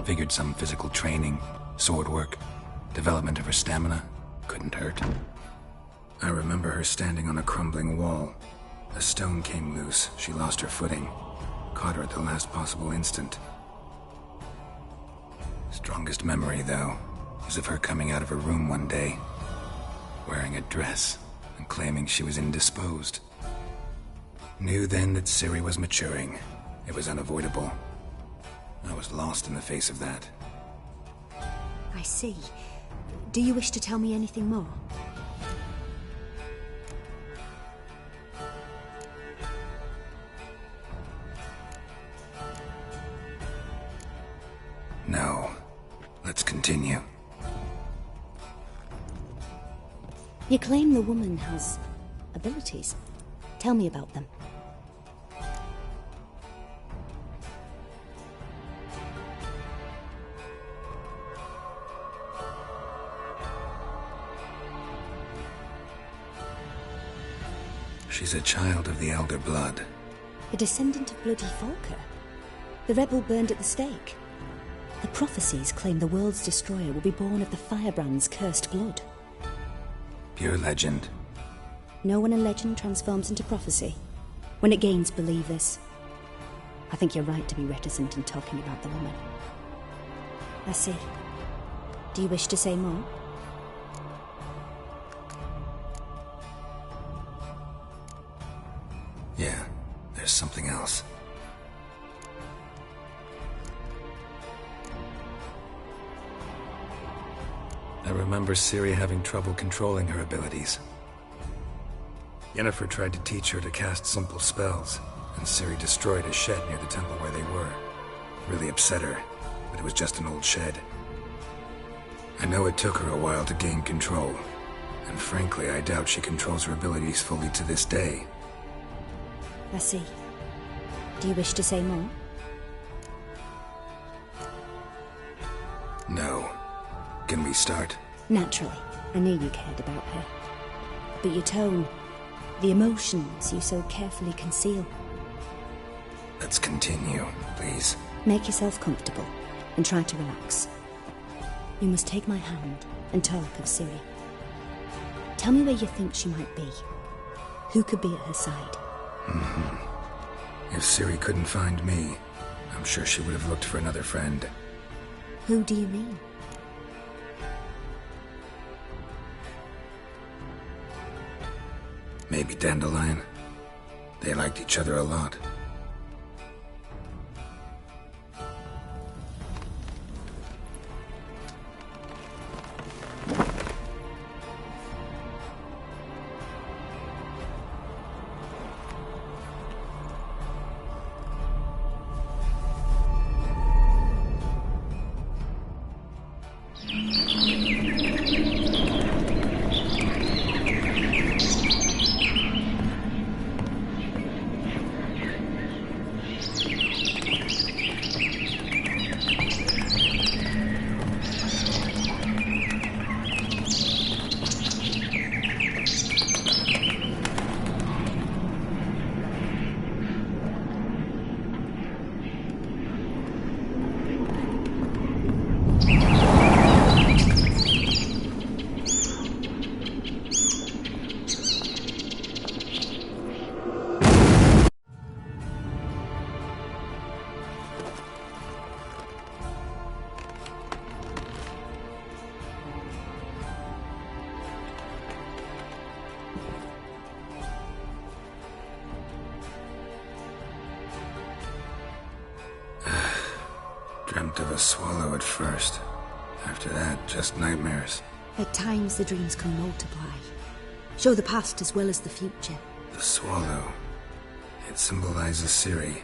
Speaker 4: Figured some physical training, sword work, development of her stamina couldn't hurt. I remember her standing on a crumbling wall. A stone came loose, she lost her footing, caught her at the last possible instant. Strongest memory, though, is of her coming out of her room one day, wearing a dress and claiming she was indisposed. Knew then that Ciri was maturing. It was unavoidable. I was lost in the face of that.
Speaker 18: I see. Do you wish to tell me anything more?
Speaker 4: No. Let's continue.
Speaker 18: You claim the woman has abilities. Tell me about them.
Speaker 4: She's a child of the Elder Blood.
Speaker 18: A descendant of bloody Volker. The rebel burned at the stake. The prophecies claim the world's destroyer will be born of the Firebrand's cursed blood.
Speaker 4: Pure legend.
Speaker 18: Know when a legend transforms into prophecy? When it gains believers. I think you're right to be reticent in talking about the woman. I see. Do you wish to say more?
Speaker 4: Yeah, there's something else. I remember Ciri having trouble controlling her abilities. Yennefer tried to teach her to cast simple spells, and Ciri destroyed a shed near the temple where they were. Really upset her, but it was just an old shed. I know it took her a while to gain control, and frankly, I doubt she controls her abilities fully to this day.
Speaker 18: I see. Do you wish to say more?
Speaker 4: No. Can we start?
Speaker 18: Naturally. I knew you cared about her. But your tone, the emotions you so carefully conceal.
Speaker 4: Let's continue, please.
Speaker 18: Make yourself comfortable and try to relax. You must take my hand and talk of Ciri. Tell me where you think she might be. Who could be at her side?
Speaker 4: If Ciri couldn't find me, I'm sure she would have looked for another friend.
Speaker 18: Who do you mean?
Speaker 4: Maybe Dandelion. They liked each other a lot. Dreamt of a swallow at first. After that, just nightmares.
Speaker 18: At times the dreams can multiply. Show the past as well as the future.
Speaker 4: The swallow. It symbolizes Ciri.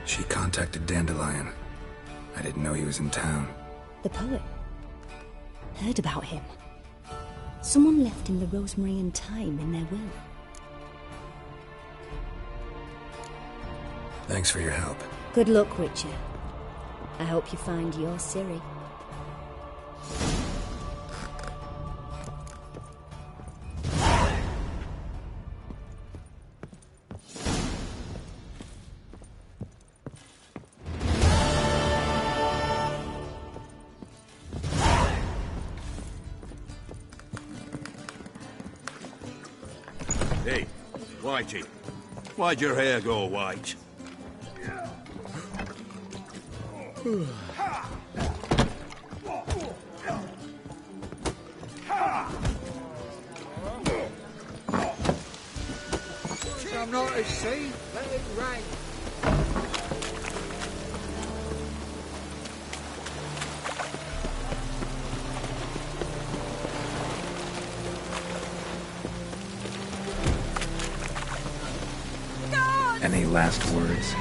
Speaker 4: She contacted Dandelion. I didn't know he was in town.
Speaker 18: The poet. Heard about him. Someone left him the rosemary and thyme in their will.
Speaker 4: Thanks for your help.
Speaker 18: Good luck, Witcher. I hope you find your Ciri.
Speaker 14: Hey, Whitey, why'd your hair go white?
Speaker 9: I'm not at sea. Let it rain.
Speaker 4: Any last words?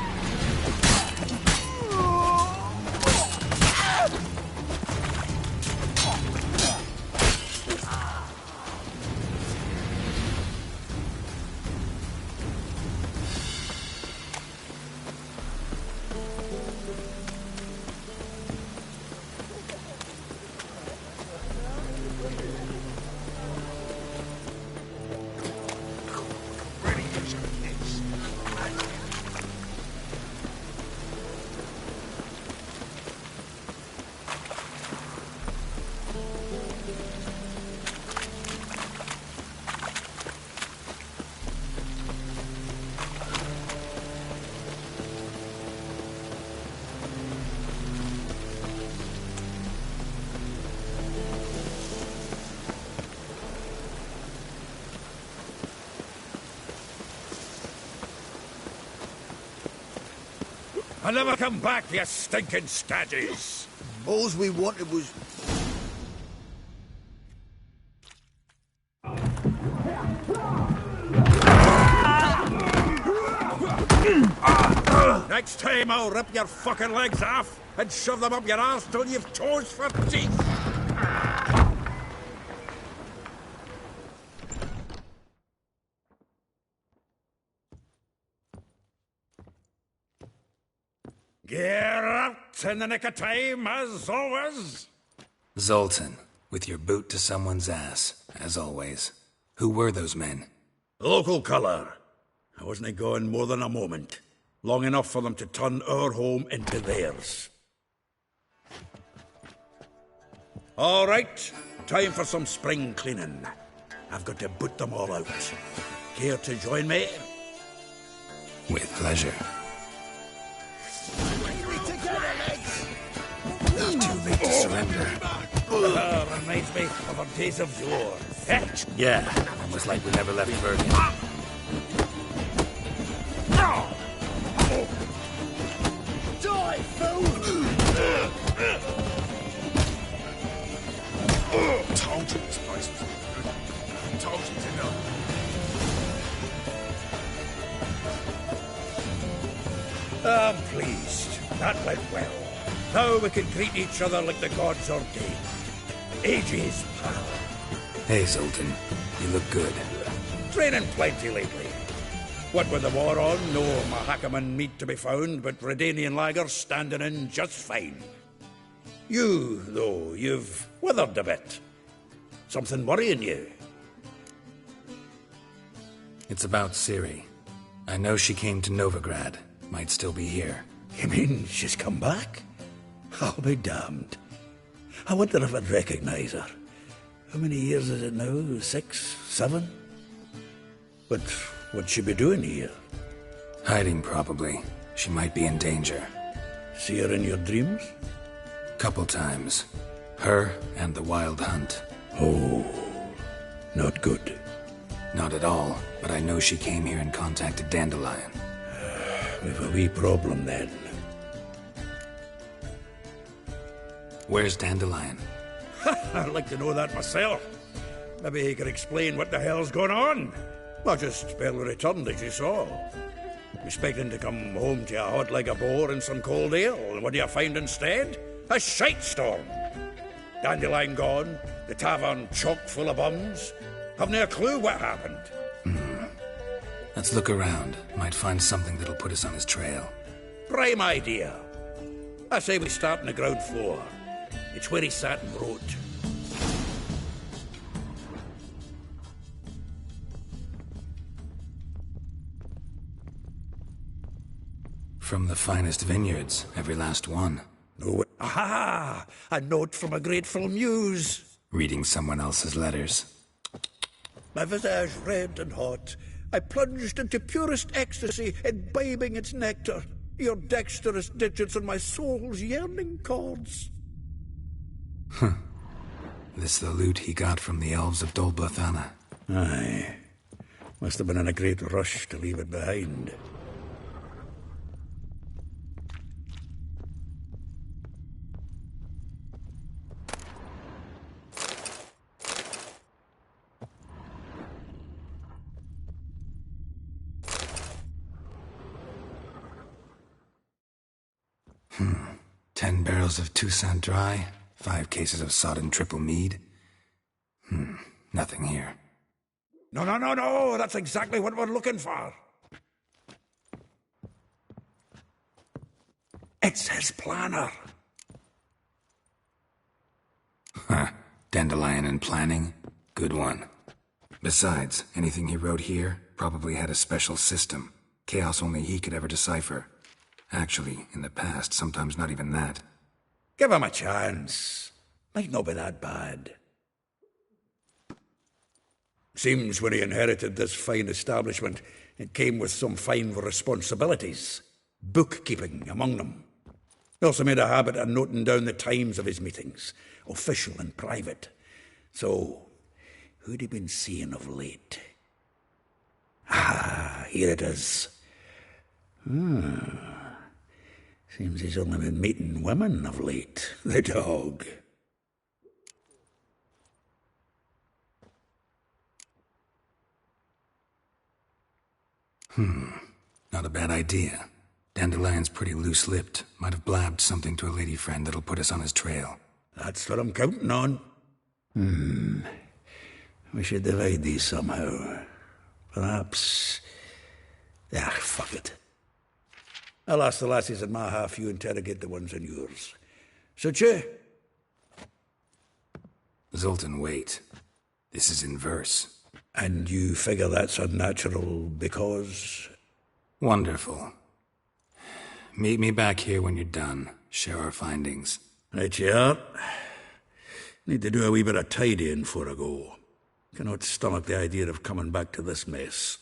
Speaker 5: I'll never come back, you stinking stadgies!
Speaker 2: Alls we wanted was...
Speaker 5: Next time I'll rip your fucking legs off and shove them up your arse till you've toes for teeth! Get out in the nick of time, as always!
Speaker 4: Zoltan, with your boot to someone's ass, as always. Who were those men?
Speaker 5: Local colour. I wasn't gone more than a moment. Long enough for them to turn our home into theirs. All right, time for some spring cleaning. I've got to boot them all out. Care to join me?
Speaker 4: With pleasure. Not too late to surrender.
Speaker 5: Reminds me of our days of yore. Fetch!
Speaker 4: Yeah, almost like we never left Bergen.
Speaker 2: Die, fool!
Speaker 11: Told you this place was good. Told you to know.
Speaker 5: I'm pleased. That went well. Now we can greet each other like the gods ordained. Ages, pal.
Speaker 4: Hey, Zoltan. You look good.
Speaker 5: Training plenty lately. What with the war on, no Mahakaman meat to be found, but Redanian lager standing in just fine. You, though, you've withered a bit. Something worrying you?
Speaker 4: It's about Ciri. I know she came to Novigrad. Might still be here.
Speaker 5: You mean she's come back? I'll be damned. I wonder if I'd recognize her. How many years is it now? 6, 7? But what'd she be doing here?
Speaker 4: Hiding, probably. She might be in danger.
Speaker 5: See her in your dreams?
Speaker 4: Couple times. Her and the WiLD hunt.
Speaker 5: Oh, not good.
Speaker 4: Not at all, but I know she came here and contacted Dandelion.
Speaker 5: We've a wee problem then.
Speaker 4: Where's Dandelion?
Speaker 5: I'd like to know that myself. Maybe he could explain what the hell's going on. Well, just barely returned, as you saw. Expecting to come home to a hot like a boar and some cold ale, and what do you find instead? A shite storm. Dandelion gone, the tavern chock full of bums. Haven't a clue what happened.
Speaker 4: Let's look around. Might find something that'll put us on his trail.
Speaker 5: Prime idea. I say we start on the ground floor. It's where he sat and wrote.
Speaker 4: From the finest vineyards, every last one.
Speaker 5: No. Aha! A note from a grateful muse.
Speaker 4: Reading someone else's letters.
Speaker 5: My visage red and hot,
Speaker 2: I plunged into purest ecstasy, imbibing its nectar. Your dexterous digits on my soul's yearning chords.
Speaker 4: This the loot he got from the elves of Dolbathana.
Speaker 2: Aye. Must have been in a great rush to leave it behind.
Speaker 4: Hmm. 10 barrels of Toussaint Dry, 5 cases of sodden triple mead. Nothing here.
Speaker 2: No, that's exactly what we're looking for. It's his planner.
Speaker 4: Dandelion and planning? Good one. Besides, anything he wrote here probably had a special system. Chaos only he could ever decipher. Actually, in the past, sometimes not even that.
Speaker 2: Give him a chance. Might not be that bad. Seems when he inherited this fine establishment, it came with some fine responsibilities. Bookkeeping among them. He also made a habit of noting down the times of his meetings, official and private. So, who'd he been seeing of late? Ah, here it is. Seems he's only been meeting women of late, the dog.
Speaker 4: Not a bad idea. Dandelion's pretty loose-lipped. Might have blabbed something to a lady friend that'll put us on his trail.
Speaker 2: That's what I'm counting on. We should divide these somehow. Perhaps... fuck it. I'll ask the lassies in my half, you interrogate the ones in yours. Suit you?
Speaker 4: Zoltan, wait. This is in verse.
Speaker 2: And you figure that's unnatural because...
Speaker 4: Wonderful. Meet me back here when you're done. Share our findings.
Speaker 2: Right you are. Need to do a wee bit of tidying before I go. Cannot stomach the idea of coming back to this mess.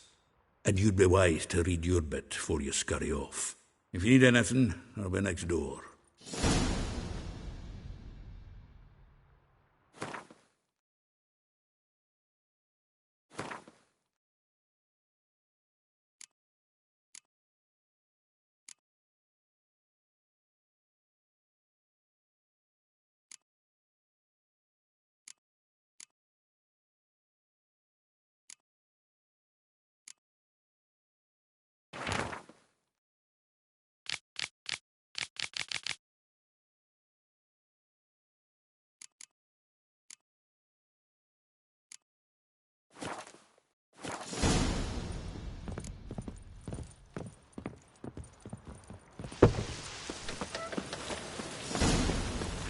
Speaker 2: And you'd be wise to read your bit before you scurry off. If you need anything, I'll be next door.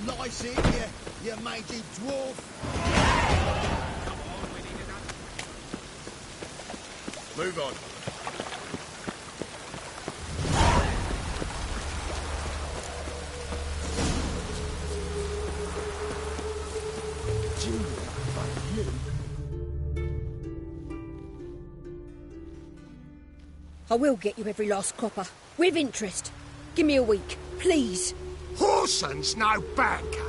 Speaker 7: Nice in you mangy dwarf. Move on.
Speaker 18: I will get you every last copper, with interest. Give me a week, please.
Speaker 3: Horson's no banker.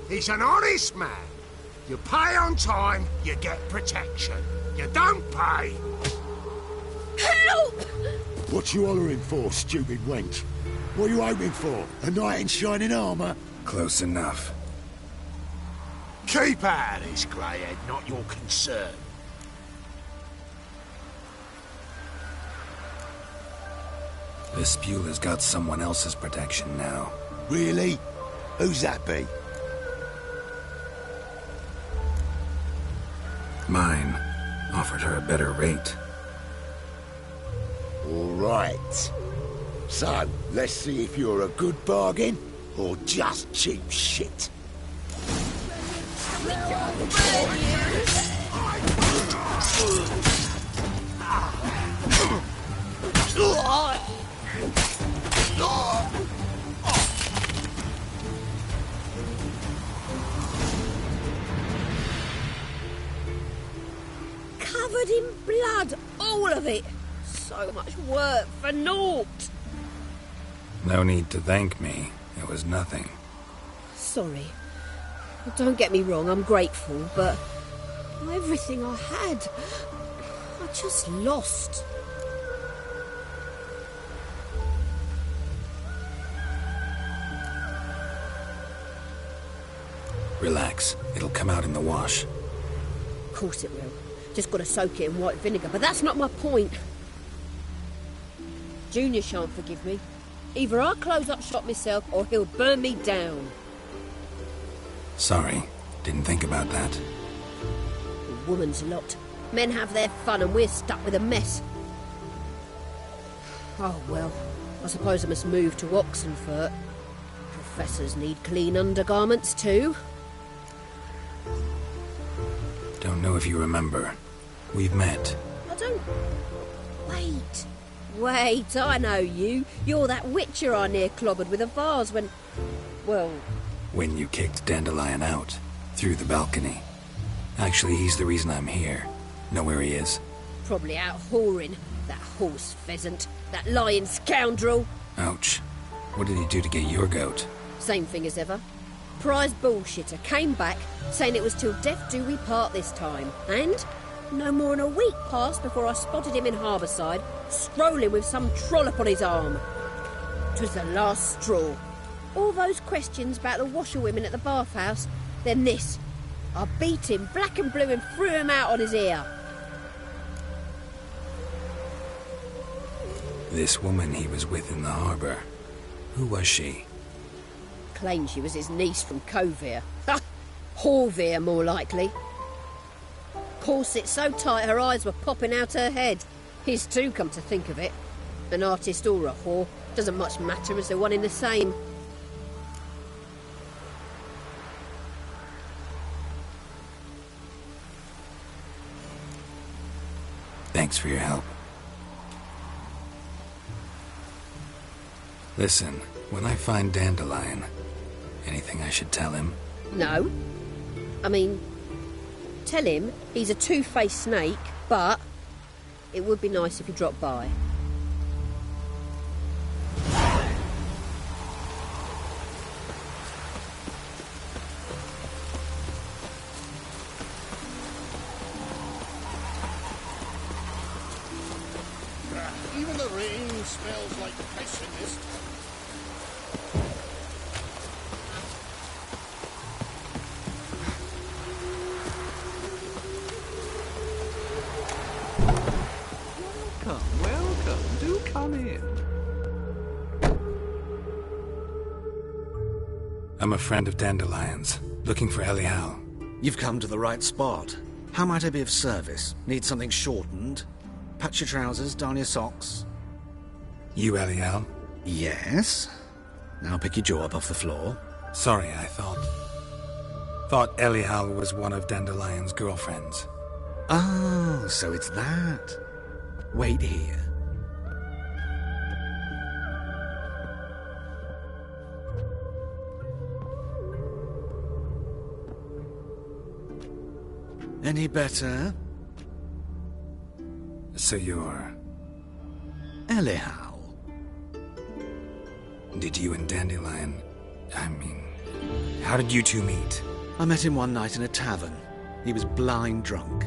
Speaker 3: He's an honest man. You pay on time, you get protection. You don't pay...
Speaker 18: Help!
Speaker 7: What you hollering for, stupid wench? What are you hoping for? A knight in shining armour?
Speaker 4: Close enough.
Speaker 3: Keep out of this, greyhead, not your concern.
Speaker 4: This Spewler's got someone else's protection now.
Speaker 7: Really? Who's that be?
Speaker 4: Mine. Offered her a better rate.
Speaker 7: All right. So, let's see if you're a good bargain or just cheap shit.
Speaker 18: Covered in blood,
Speaker 21: All of it. So much work for naught.
Speaker 4: No need to thank me. It was nothing.
Speaker 21: Sorry. Don't get me wrong, I'm grateful, but everything I had, I just lost.
Speaker 4: Relax. It'll come out in the wash.
Speaker 21: Of course it will. Just got to soak it in white vinegar, but that's not my point. Junior shan't forgive me. Either I'll close up shop myself or he'll burn me down.
Speaker 4: Sorry. Didn't think about that.
Speaker 21: The woman's lot. Men have their fun and we're stuck with a mess. Oh well, I suppose I must move to Oxenfurt. Professors need clean undergarments too.
Speaker 4: Don't know if you remember. We've met.
Speaker 21: I don't... Wait, I know you. You're that witcher I near clobbered with a vase when... Well...
Speaker 4: When you kicked Dandelion out. Through the balcony. Actually, he's the reason I'm here. Know where he is?
Speaker 21: Probably out whoring. That horse pheasant. That lying scoundrel.
Speaker 4: Ouch. What did he do to get your goat?
Speaker 21: Same thing as ever. Prize bullshitter came back, saying it was till death do we part this time. And no more than a week passed before I spotted him in Harbourside, strolling with some trollop on his arm. 'Twas the last straw. All those questions about the washerwomen at the bathhouse, then this. I beat him black and blue and threw him out on his ear.
Speaker 4: This woman he was with in the harbour. Who was she?
Speaker 21: Claimed she was his niece from Covere. Ha! Horvere, more likely. Corset so tight her eyes were popping out her head. His too, come to think of it. An artist or a whore. Doesn't much matter as they're one in the same.
Speaker 4: Thanks for your help. Listen, when I find Dandelion, anything I should tell him?
Speaker 21: No. I mean, tell him he's a two-faced snake, but it would be nice if he dropped by.
Speaker 7: Even the rain smells like pessimist.
Speaker 10: Welcome. Do come in.
Speaker 4: I'm a friend of Dandelion's, looking for Elial.
Speaker 22: You've come to the right spot. How might I be of service? Need something shortened? Patch your trousers, darn your socks.
Speaker 4: You Elial?
Speaker 22: Yes. Now pick your jaw up off the floor.
Speaker 4: Sorry, I thought Elial was one of Dandelion's girlfriends.
Speaker 22: Oh, so it's that. Wait here. Any better?
Speaker 4: So you're...
Speaker 22: Elial.
Speaker 4: Did you and Dandelion... how did you two meet?
Speaker 22: I met him one night in a tavern. He was blind drunk.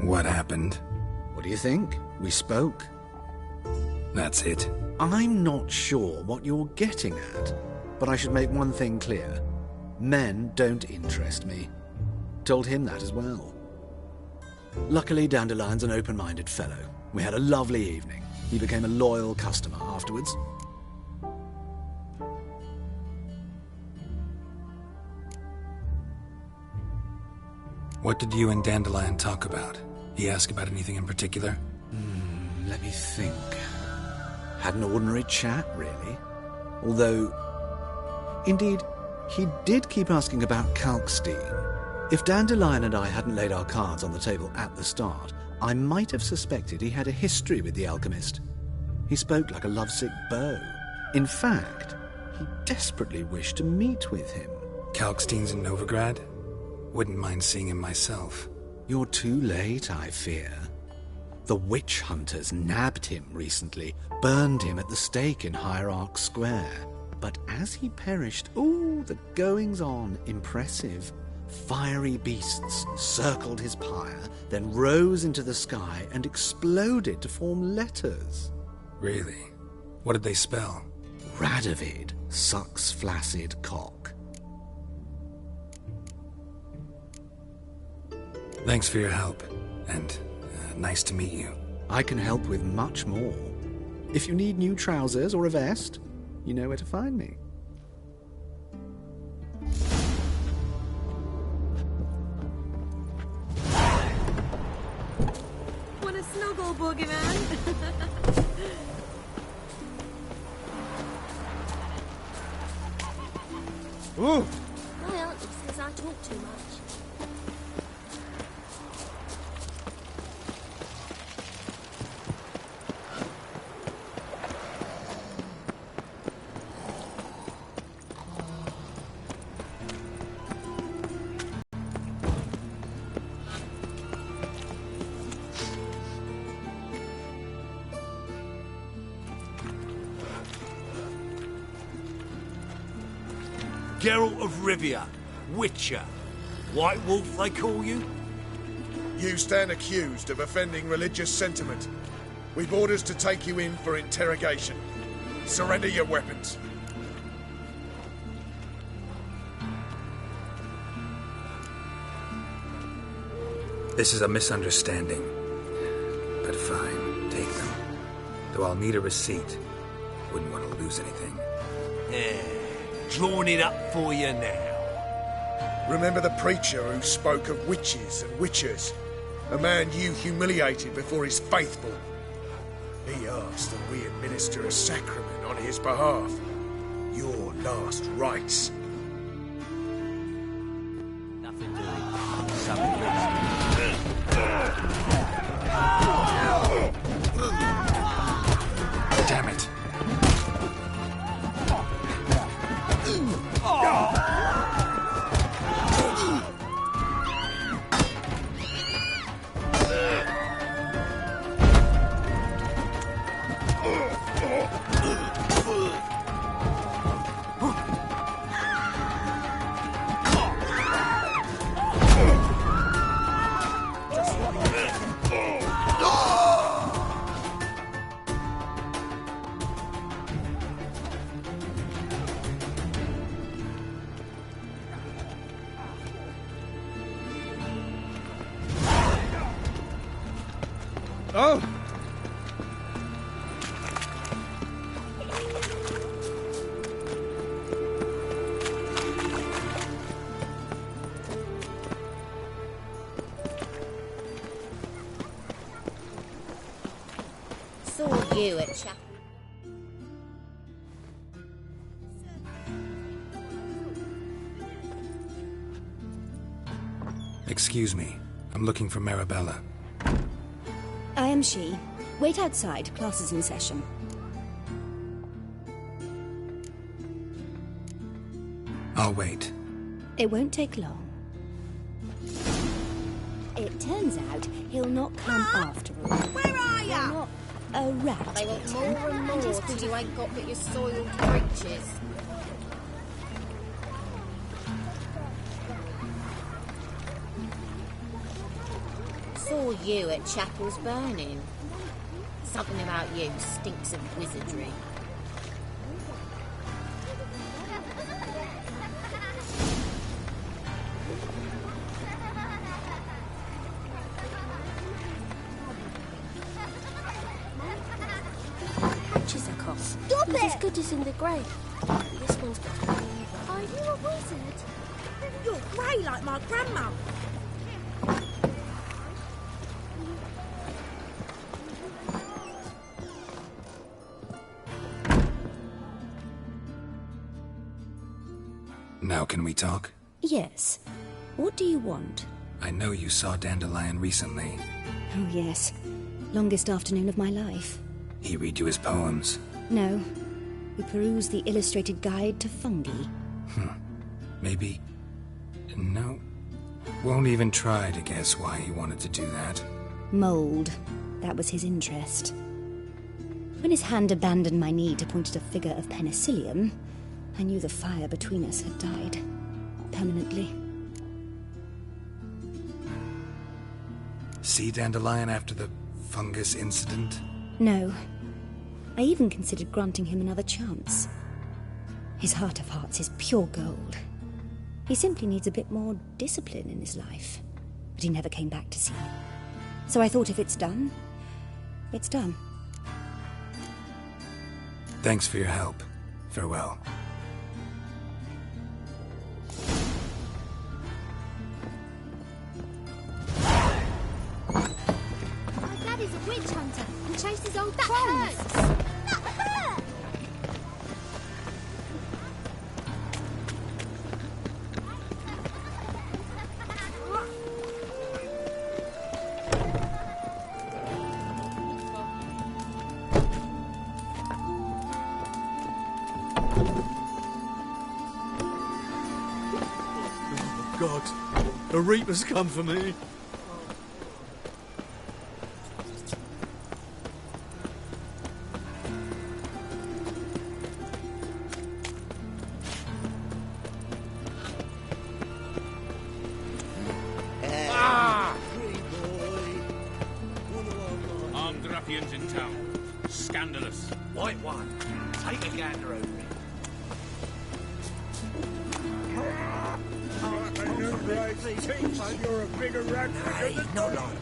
Speaker 4: What happened?
Speaker 22: What do you think? We spoke.
Speaker 4: That's it?
Speaker 22: I'm not sure what you're getting at, but I should make one thing clear. Men don't interest me. Told him that as well. Luckily, Dandelion's an open-minded fellow. We had a lovely evening. He became a loyal customer afterwards.
Speaker 4: What did you and Dandelion talk about? He asked about anything in particular?
Speaker 22: Let me think. Had an ordinary chat, really. Although, indeed, he did keep asking about Kalkstein. If Dandelion and I hadn't laid our cards on the table at the start, I might have suspected he had a history with the alchemist. He spoke like a lovesick beau. In fact, he desperately wished to meet with him.
Speaker 4: Kalkstein's in Novigrad? Wouldn't mind seeing him myself.
Speaker 22: You're too late, I fear. The witch hunters nabbed him recently, burned him at the stake in Hierarch Square. But as he perished, the goings-on, impressive. Fiery beasts circled his pyre, then rose into the sky and exploded to form letters.
Speaker 4: Really? What did they spell?
Speaker 22: Radovid sucks flaccid cock.
Speaker 4: Thanks for your help, and nice to meet you.
Speaker 22: I can help with much more. If you need new trousers or a vest, you know where to find me.
Speaker 12: Want a snuggle, boogeyman?
Speaker 19: Ooh. My aunt says I talk too much.
Speaker 6: Geralt of Rivia, Witcher. White Wolf, they call you?
Speaker 11: You stand accused of offending religious sentiment. We've orders to take you in for interrogation. Surrender your weapons.
Speaker 4: This is a misunderstanding. But fine, take them. Though I'll need a receipt. Wouldn't want to lose anything.
Speaker 6: Yeah, drawing it up for you now.
Speaker 11: Remember the preacher who spoke of witches and witchers? A man you humiliated before his faithful. He asked that we administer a sacrament on his behalf. Your last rites.
Speaker 9: Nothing doing. Something
Speaker 4: Damn it.
Speaker 11: Oh!
Speaker 21: Saw you at chapel.
Speaker 4: Excuse me. I'm looking for Marabella.
Speaker 16: I am she. Wait outside. Class is in session.
Speaker 4: I'll wait.
Speaker 16: It won't take long. It turns out he'll not come after all.
Speaker 12: Where are
Speaker 16: You're
Speaker 12: ya?
Speaker 16: not a rat.
Speaker 21: They want more and more till you ain't got but your soiled breeches. Saw you at Chapel's burning. Something about you stinks of wizardry.
Speaker 19: Patches are cost.
Speaker 12: Stop
Speaker 19: He's
Speaker 12: it!
Speaker 19: as good as in the grave. This one's got to be evil. Are you a wizard?
Speaker 12: You're grey like my grandma.
Speaker 4: Now can we talk?
Speaker 16: Yes. What do you want?
Speaker 4: I know you saw Dandelion recently.
Speaker 16: Oh, yes. Longest afternoon of my life.
Speaker 4: He read you his poems.
Speaker 16: No. We perused the illustrated guide to fungi.
Speaker 4: Maybe... No. Won't even try to guess why he wanted to do that.
Speaker 16: Mould. That was his interest. When his hand abandoned my knee to point at a figure of penicillium, I knew the fire between us had died. Permanently.
Speaker 4: See Dandelion after the fungus incident?
Speaker 16: No. I even considered granting him another chance. His heart of hearts is pure gold. He simply needs a bit more discipline in his life. But he never came back to see me. So I thought if it's done, it's done.
Speaker 4: Thanks for your help. Farewell.
Speaker 15: My dad is a witch hunter and chases old crows. That hurts!
Speaker 5: God, the Reaper's come for me.
Speaker 17: Armed ruffians in town. Scandalous.
Speaker 9: White one. Take a gander over it.
Speaker 7: You're a bigger rat than the
Speaker 9: Not long.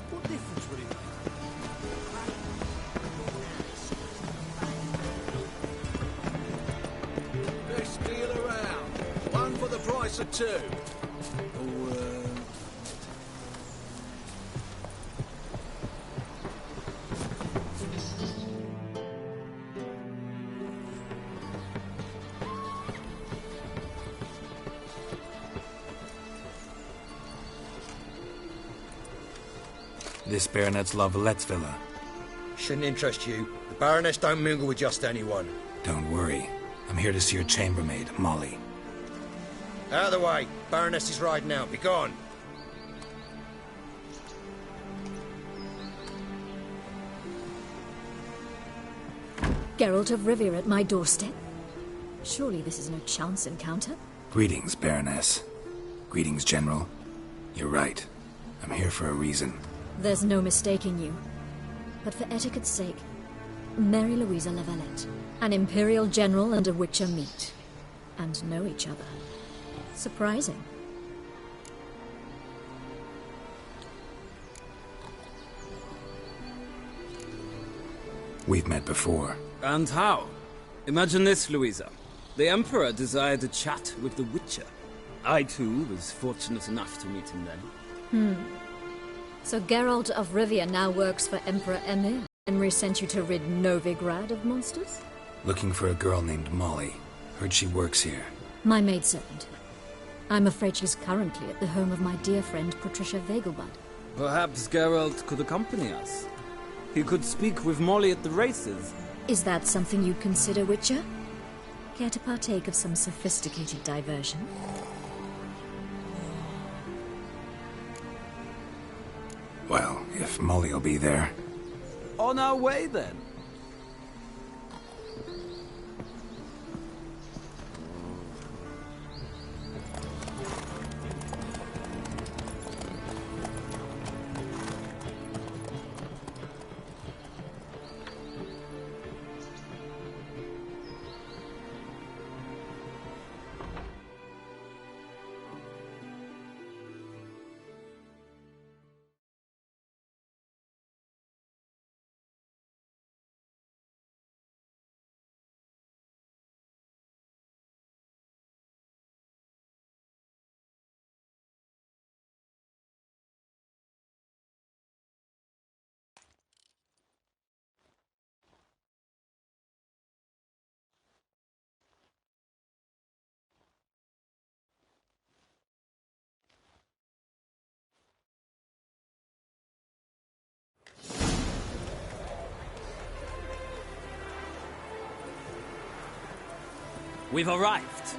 Speaker 9: What difference would it make? Best deal around. One for the price of two.
Speaker 4: This Baronet's Lavallette's villa.
Speaker 23: Shouldn't interest you. The Baroness don't mingle with just anyone.
Speaker 4: Don't worry. I'm here to see your chambermaid, Molly.
Speaker 23: Out of the way. Baroness is riding out. Be gone.
Speaker 24: Geralt of Rivia at my doorstep? Surely this is no chance encounter?
Speaker 4: Greetings, Baroness. Greetings, General. You're right. I'm here for a reason.
Speaker 24: There's no mistaking you. But for etiquette's sake, Mary Louisa Lavalette, an Imperial General and a Witcher meet. And know each other. Surprising.
Speaker 4: We've met before.
Speaker 25: And how? Imagine this, Louisa. The Emperor desired a chat with the Witcher. I, too, was fortunate enough to meet him then.
Speaker 24: So Geralt of Rivia now works for Emperor Emir? Henry sent you to rid Novigrad of monsters?
Speaker 4: Looking for a girl named Molly. Heard she works here.
Speaker 24: My maidservant. I'm afraid she's currently at the home of my dear friend Patricia Vegelbud.
Speaker 25: Perhaps Geralt could accompany us. He could speak with Molly at the races.
Speaker 24: Is that something you'd consider, Witcher? Care to partake of some sophisticated diversion?
Speaker 4: Well, if Molly'll be there.
Speaker 25: On our way, then. We've arrived.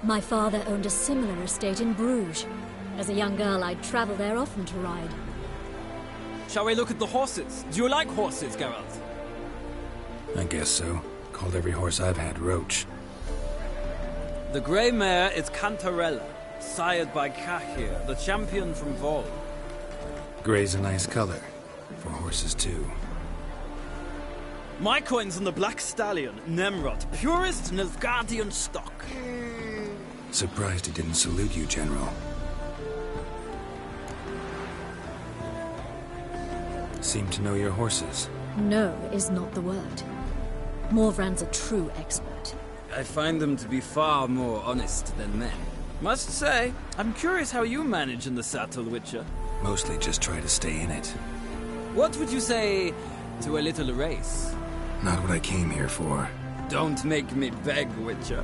Speaker 24: My father owned a similar estate in Bruges. As a young girl, I'd travel there often to ride.
Speaker 25: Shall we look at the horses? Do you like horses, Geralt?
Speaker 4: I guess so. Called every horse I've had Roach.
Speaker 25: The grey mare is Cantarella, sired by Cahir, the champion from WiLD.
Speaker 4: Grey's a nice color. For horses, too.
Speaker 25: My coin's on the black stallion, Nemrod, purest Nilfgaardian stock.
Speaker 4: Surprised he didn't salute you, General. Seem to know your horses.
Speaker 24: No is not the word. Morvran's a true expert.
Speaker 25: I find them to be far more honest than men. Must say, I'm curious how you manage in the saddle, Witcher.
Speaker 4: Mostly just try to stay in it.
Speaker 25: What would you say to a little race?
Speaker 4: Not what I came here for.
Speaker 25: Don't make me beg, Witcher.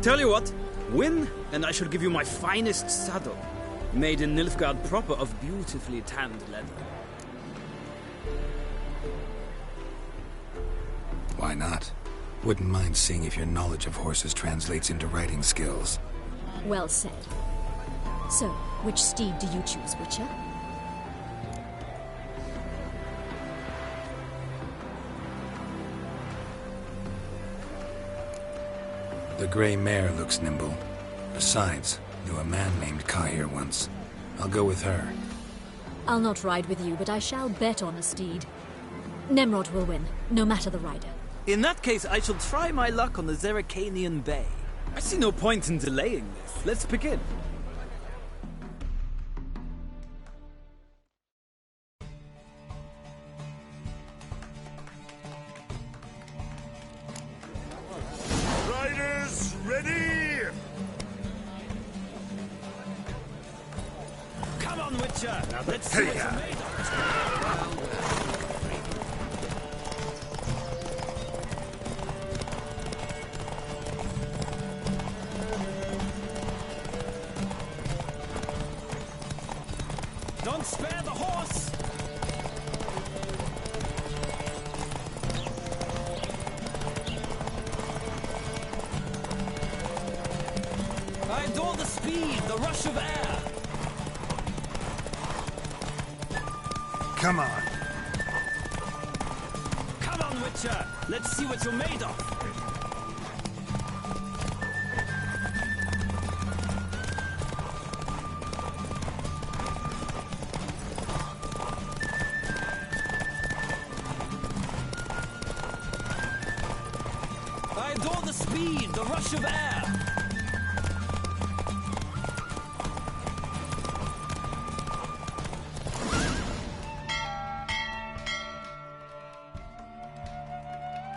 Speaker 25: Tell you what, win, and I shall give you my finest saddle. Made in Nilfgaard proper of beautifully tanned leather.
Speaker 4: Why not? Wouldn't mind seeing if your knowledge of horses translates into riding skills.
Speaker 24: Well said. So, which steed do you choose, Witcher?
Speaker 4: The grey mare looks nimble. Besides, knew a man named Cahir once. I'll go with her.
Speaker 24: I'll not ride with you, but I shall bet on a steed. Nemrod will win, no matter the rider.
Speaker 25: In that case, I shall try my luck on the Zeracanian Bay. I see no point in delaying this. Let's begin.
Speaker 7: Riders, ready!
Speaker 25: Come on, Witcher! Let's see what you're made of. Don't spare the horse! I adore the speed, the rush of air!
Speaker 4: Come on.
Speaker 25: Come on, Witcher! Let's see what you're made of! I adore the speed, the rush of air!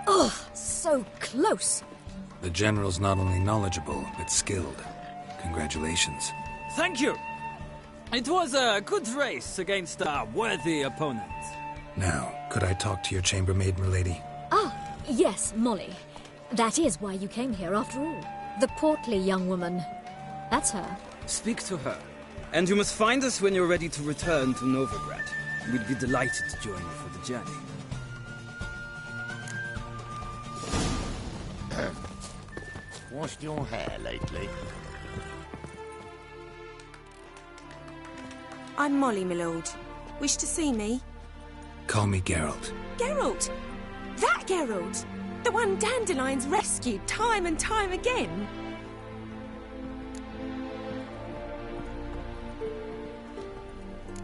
Speaker 24: Oh, so close.
Speaker 4: The General's not only knowledgeable, but skilled. Congratulations.
Speaker 25: Thank you! It was a good race against a worthy opponent.
Speaker 4: Now, could I talk to your chambermaid, milady?
Speaker 24: Ah, yes, Molly. That is why you came here, after all. The portly young woman. That's her.
Speaker 25: Speak to her. And you must find us when you're ready to return to Novigrad. We'd be delighted to join you for the journey.
Speaker 3: Washed your hair lately?
Speaker 12: I'm Molly, my lord. Wish to see me?
Speaker 4: Call me Geralt.
Speaker 12: Geralt! That Geralt! The one Dandelion's rescued time and time again!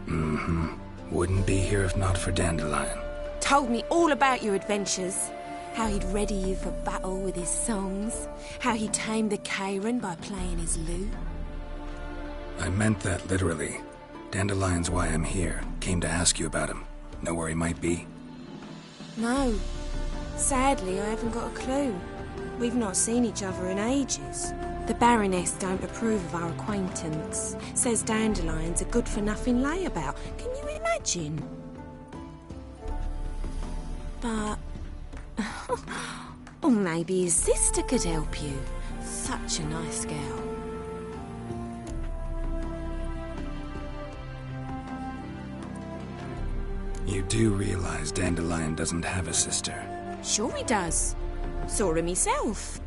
Speaker 4: Mm-hmm. Wouldn't be here if not for Dandelion.
Speaker 12: Told me all about your adventures. How he'd ready you for battle with his songs. How he tamed the Kairan by playing his lute.
Speaker 4: I meant that literally. Dandelion's why I'm here. Came to ask you about him. Know where he might be?
Speaker 12: No. Sadly, I haven't got a clue. We've not seen each other in ages. The Baroness don't approve of our acquaintance. Says Dandelion's a good-for-nothing layabout. Can you imagine? But... or maybe his sister could help you. Such a nice girl.
Speaker 4: You do realize Dandelion doesn't have a sister.
Speaker 12: Sure he does. Saw her myself.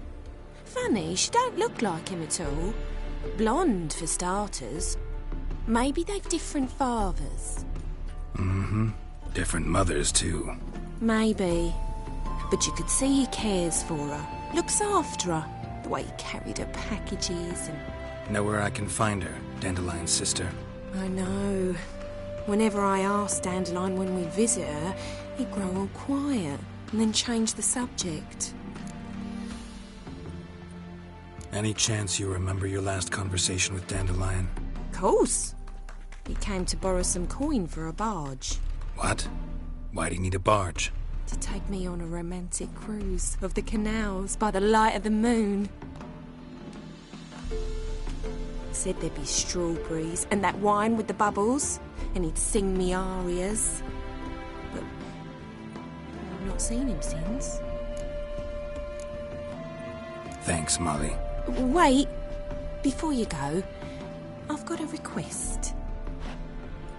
Speaker 12: Funny, she don't look like him at all. Blonde, for starters. Maybe they've different fathers.
Speaker 4: Mm-hmm. Different mothers, too.
Speaker 12: Maybe. But you could see he cares for her. Looks after her. The way he carried her packages and...
Speaker 4: Know where I can find her, Dandelion's sister?
Speaker 12: I know. Whenever I asked Dandelion when we'd visit her, he'd grow all quiet and then change the subject.
Speaker 4: Any chance you remember your last conversation with Dandelion?
Speaker 12: Course. He came to borrow some coin for a barge.
Speaker 4: What? Why do you need a barge?
Speaker 12: To take me on a romantic cruise of the canals by the light of the moon. Said there'd be strawberries and that wine with the bubbles, and he'd sing me arias. But I've not seen him since.
Speaker 4: Thanks, Molly.
Speaker 12: Wait, before you go, I've got a request.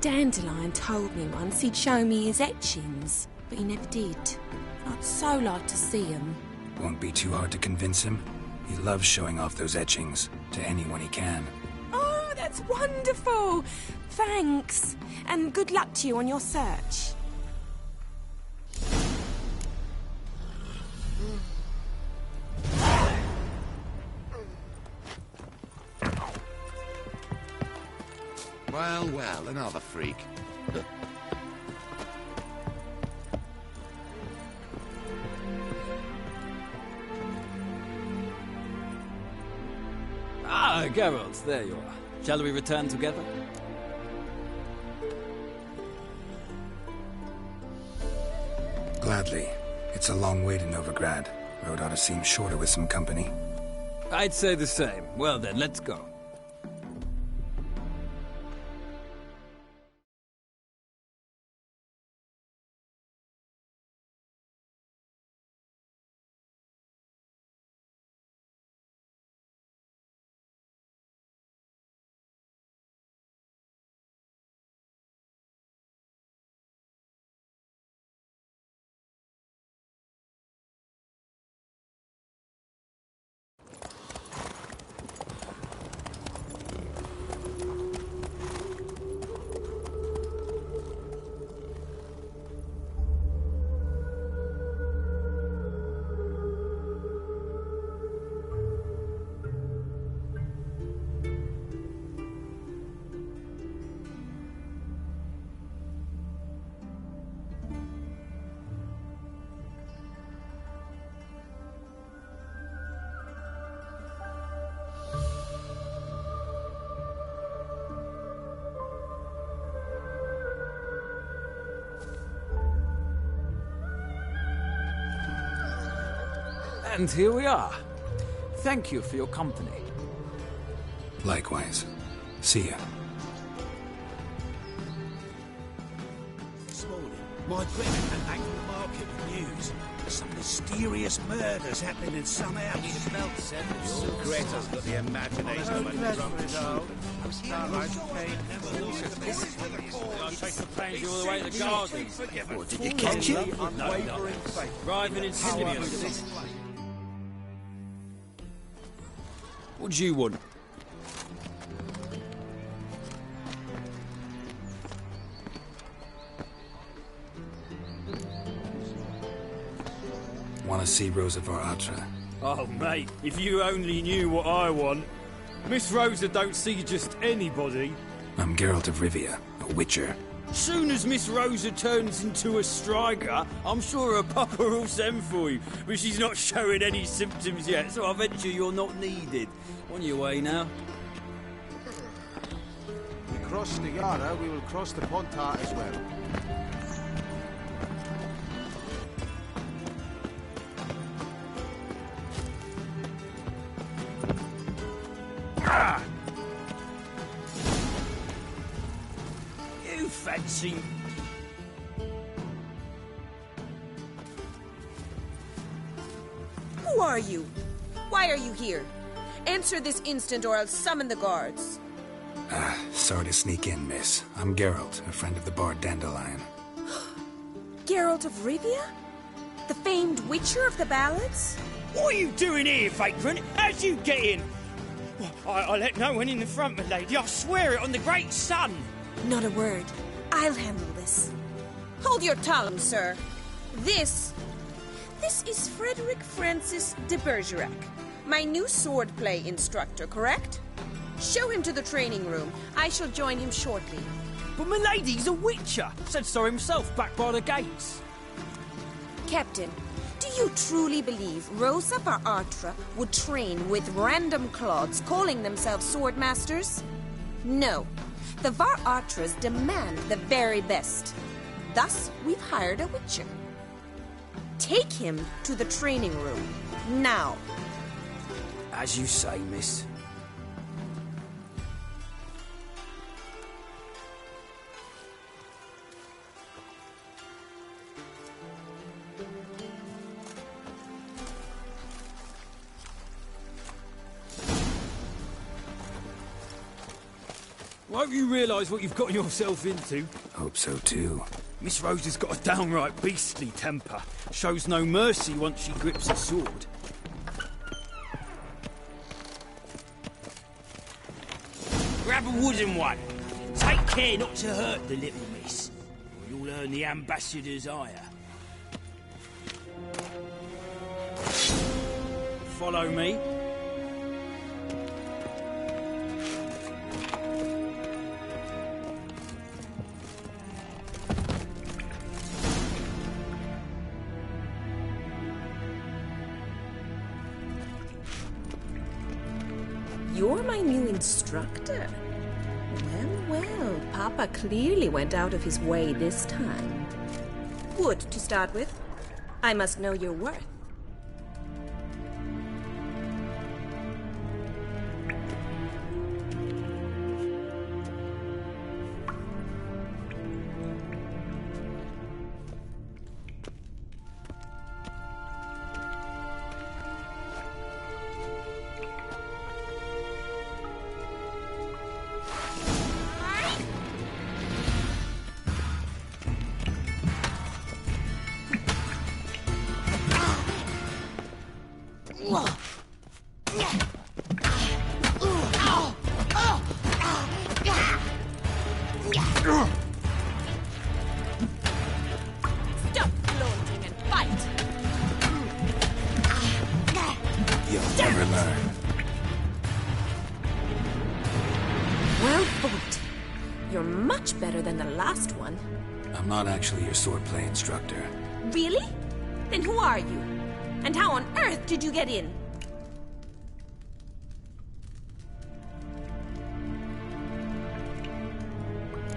Speaker 12: Dandelion told me once he'd show me his etchings, but he never did. I'd so like to see them.
Speaker 4: Won't be too hard to convince him. He loves showing off those etchings to anyone he can.
Speaker 12: Oh, that's wonderful! Thanks, and good luck to you on your search.
Speaker 3: Well, well, another freak.
Speaker 25: Ah, Geralt, there you are. Shall we return together?
Speaker 4: Gladly. It's a long way to Novigrad. Road ought to seem shorter with some company.
Speaker 25: I'd say the same. Well then, let's go. And here we are. Thank you for your company.
Speaker 4: Likewise. See ya.
Speaker 7: This morning, my Greta came back from the market with news. Some mysterious murders happening in some house. Greta's got the imagination of a drunk child.
Speaker 25: I'll take the pains you all the way to the garden.
Speaker 7: What, did you catch it?
Speaker 25: No. Driving in Sicilian. What do you want?
Speaker 4: Want to see Rosa Varatra?
Speaker 25: Oh, mate, if you only knew what I want. Miss Rosa don't see just anybody.
Speaker 4: I'm Geralt of Rivia, a witcher.
Speaker 25: Soon as Miss Rosa turns into a striker, I'm sure her papa will send for you. But she's not showing any symptoms yet, so I venture you're not needed. On your way now.
Speaker 1: We cross the Yara, we will cross the Pontar as well.
Speaker 25: You fancy...
Speaker 8: Who are you? Why are you here? Answer this instant or I'll summon the guards.
Speaker 4: Sorry to sneak in, miss. I'm Geralt, a friend of the bard Dandelion.
Speaker 8: Geralt of Rivia? The famed Witcher of the ballads?
Speaker 25: What are you doing here, vagrant? How'd you get in? I let no one in the front, my lady. I swear it on the great sun.
Speaker 8: Not a word. I'll handle this. Hold your tongue, sir. This is Frederick Francis de Bergerac, my new swordplay instructor, correct? Show him to the training room. I shall join him shortly.
Speaker 25: But my lady's a witcher. Said so himself back by the gates.
Speaker 8: Captain, do you truly believe Rosa Varatra would train with random clods calling themselves swordmasters? No. The Varatras demand the very best. Thus, we've hired a witcher. Take him to the training room, now.
Speaker 25: As you say, miss. Won't you realise what you've got yourself into?
Speaker 4: Hope so too.
Speaker 25: Miss Rose has got a downright beastly temper. Shows no mercy once she grips a sword. Grab a wooden one. Take care not to hurt the little miss, or you'll earn the ambassador's ire. Follow me.
Speaker 8: You're my new instructor. Well, Papa clearly went out of his way this time. Good to start with. I must know your worth. Stop flaunting and fight!
Speaker 4: You'll never learn.
Speaker 8: Well fought. You're much better than the last one.
Speaker 4: I'm not actually your swordplay instructor.
Speaker 8: Really? Then who are you? And how on earth did you get in?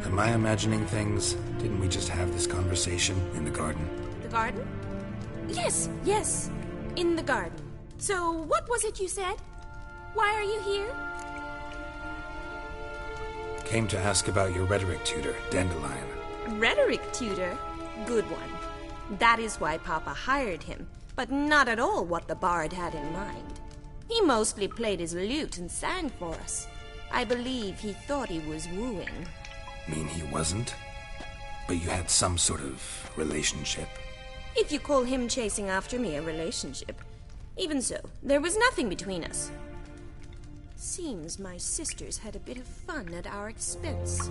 Speaker 4: Am I imagining things? Didn't we just have this conversation in the garden?
Speaker 8: The garden? Yes. In the garden. So, what was it you said? Why are you here?
Speaker 4: Came to ask about your rhetoric tutor, Dandelion.
Speaker 8: Rhetoric tutor? Good one. That is why Papa hired him, but not at all what the bard had in mind. He mostly played his lute and sang for us. I believe he thought he was wooing.
Speaker 4: Mean he wasn't? But you had some sort of relationship?
Speaker 8: If you call him chasing after me a relationship. Even so, there was nothing between us. Seems my sisters had a bit of fun at our expense.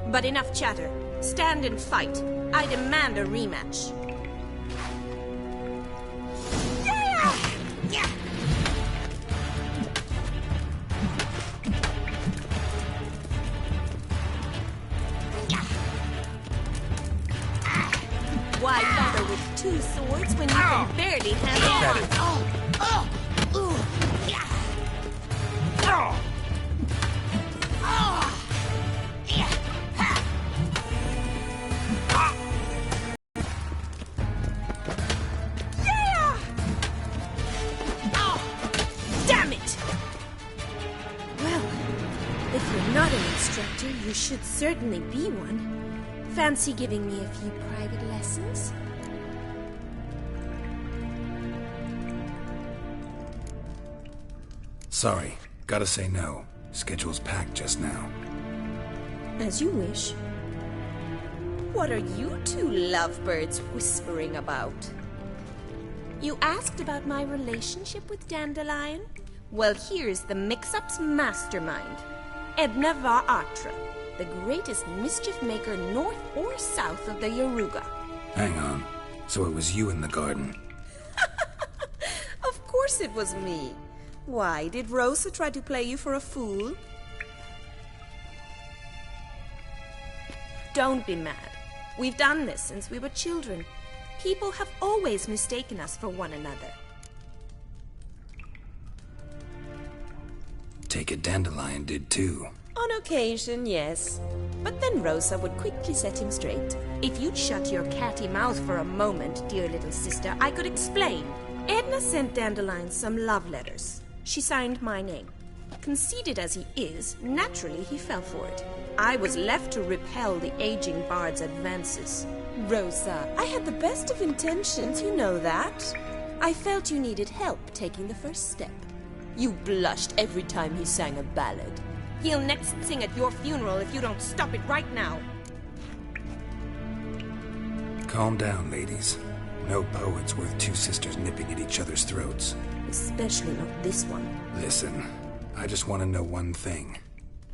Speaker 8: But enough chatter. Stand and fight. I demand a rematch. Yeah! Why bother with two swords when you can barely handle one? Damn it! Well, if you're not an instructor, you should certainly be one. Fancy giving me a few private lessons?
Speaker 4: Sorry, gotta say no. Schedule's packed just now.
Speaker 8: As you wish. What are you two lovebirds whispering about? You asked about my relationship with Dandelion? Well, here's the mix-up's mastermind. Edna var Atra, the greatest mischief maker north or south of the Yaruga.
Speaker 4: Hang on. So it was you in the garden?
Speaker 8: Of course it was me. Why, did Rosa try to play you for a fool? Don't be mad. We've done this since we were children. People have always mistaken us for one another.
Speaker 4: Take it Dandelion did too.
Speaker 8: On occasion, yes. But then Rosa would quickly set him straight. If you'd shut your catty mouth for a moment, dear little sister, I could explain. Edna sent Dandelion some love letters. She signed my name. Conceited as he is, naturally he fell for it. I was left to repel the aging bard's advances. Rosa, I had the best of intentions, you know that. I felt you needed help taking the first step. You blushed every time he sang a ballad. He'll next sing at your funeral if you don't stop it right now.
Speaker 4: Calm down, ladies. No poet's worth two sisters nipping at each other's throats.
Speaker 8: Especially not this one.
Speaker 4: Listen, I just want to know one thing.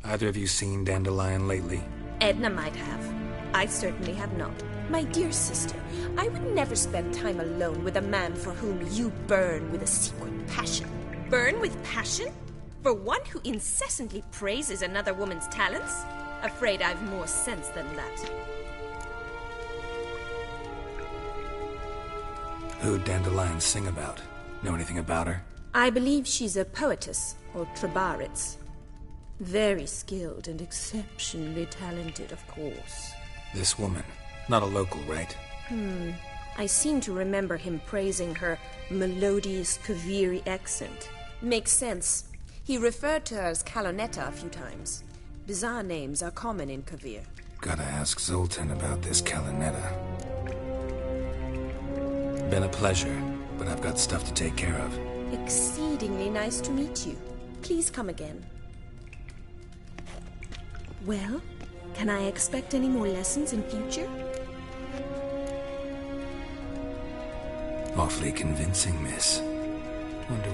Speaker 4: Either of you seen Dandelion lately?
Speaker 8: Edna might have. I certainly have not. My dear sister, I would never spend time alone with a man for whom you burn with a secret passion. Burn with passion? For one who incessantly praises another woman's talents? Afraid I've more sense than that.
Speaker 4: Who'd Dandelion sing about? Know anything about her?
Speaker 8: I believe she's a poetess, or trabaritz. Very skilled and exceptionally talented, of course.
Speaker 4: This woman. Not a local, right?
Speaker 8: I seem to remember him praising her melodious Kaviri accent. Makes sense. He referred to her as Kalonetta a few times. Bizarre names are common in Kavir.
Speaker 4: Gotta ask Zoltan about this Kalonetta. Been a pleasure, but I've got stuff to take care of.
Speaker 8: Exceedingly nice to meet you. Please come again. Well, can I expect any more lessons in future?
Speaker 4: Awfully convincing, miss. Wonder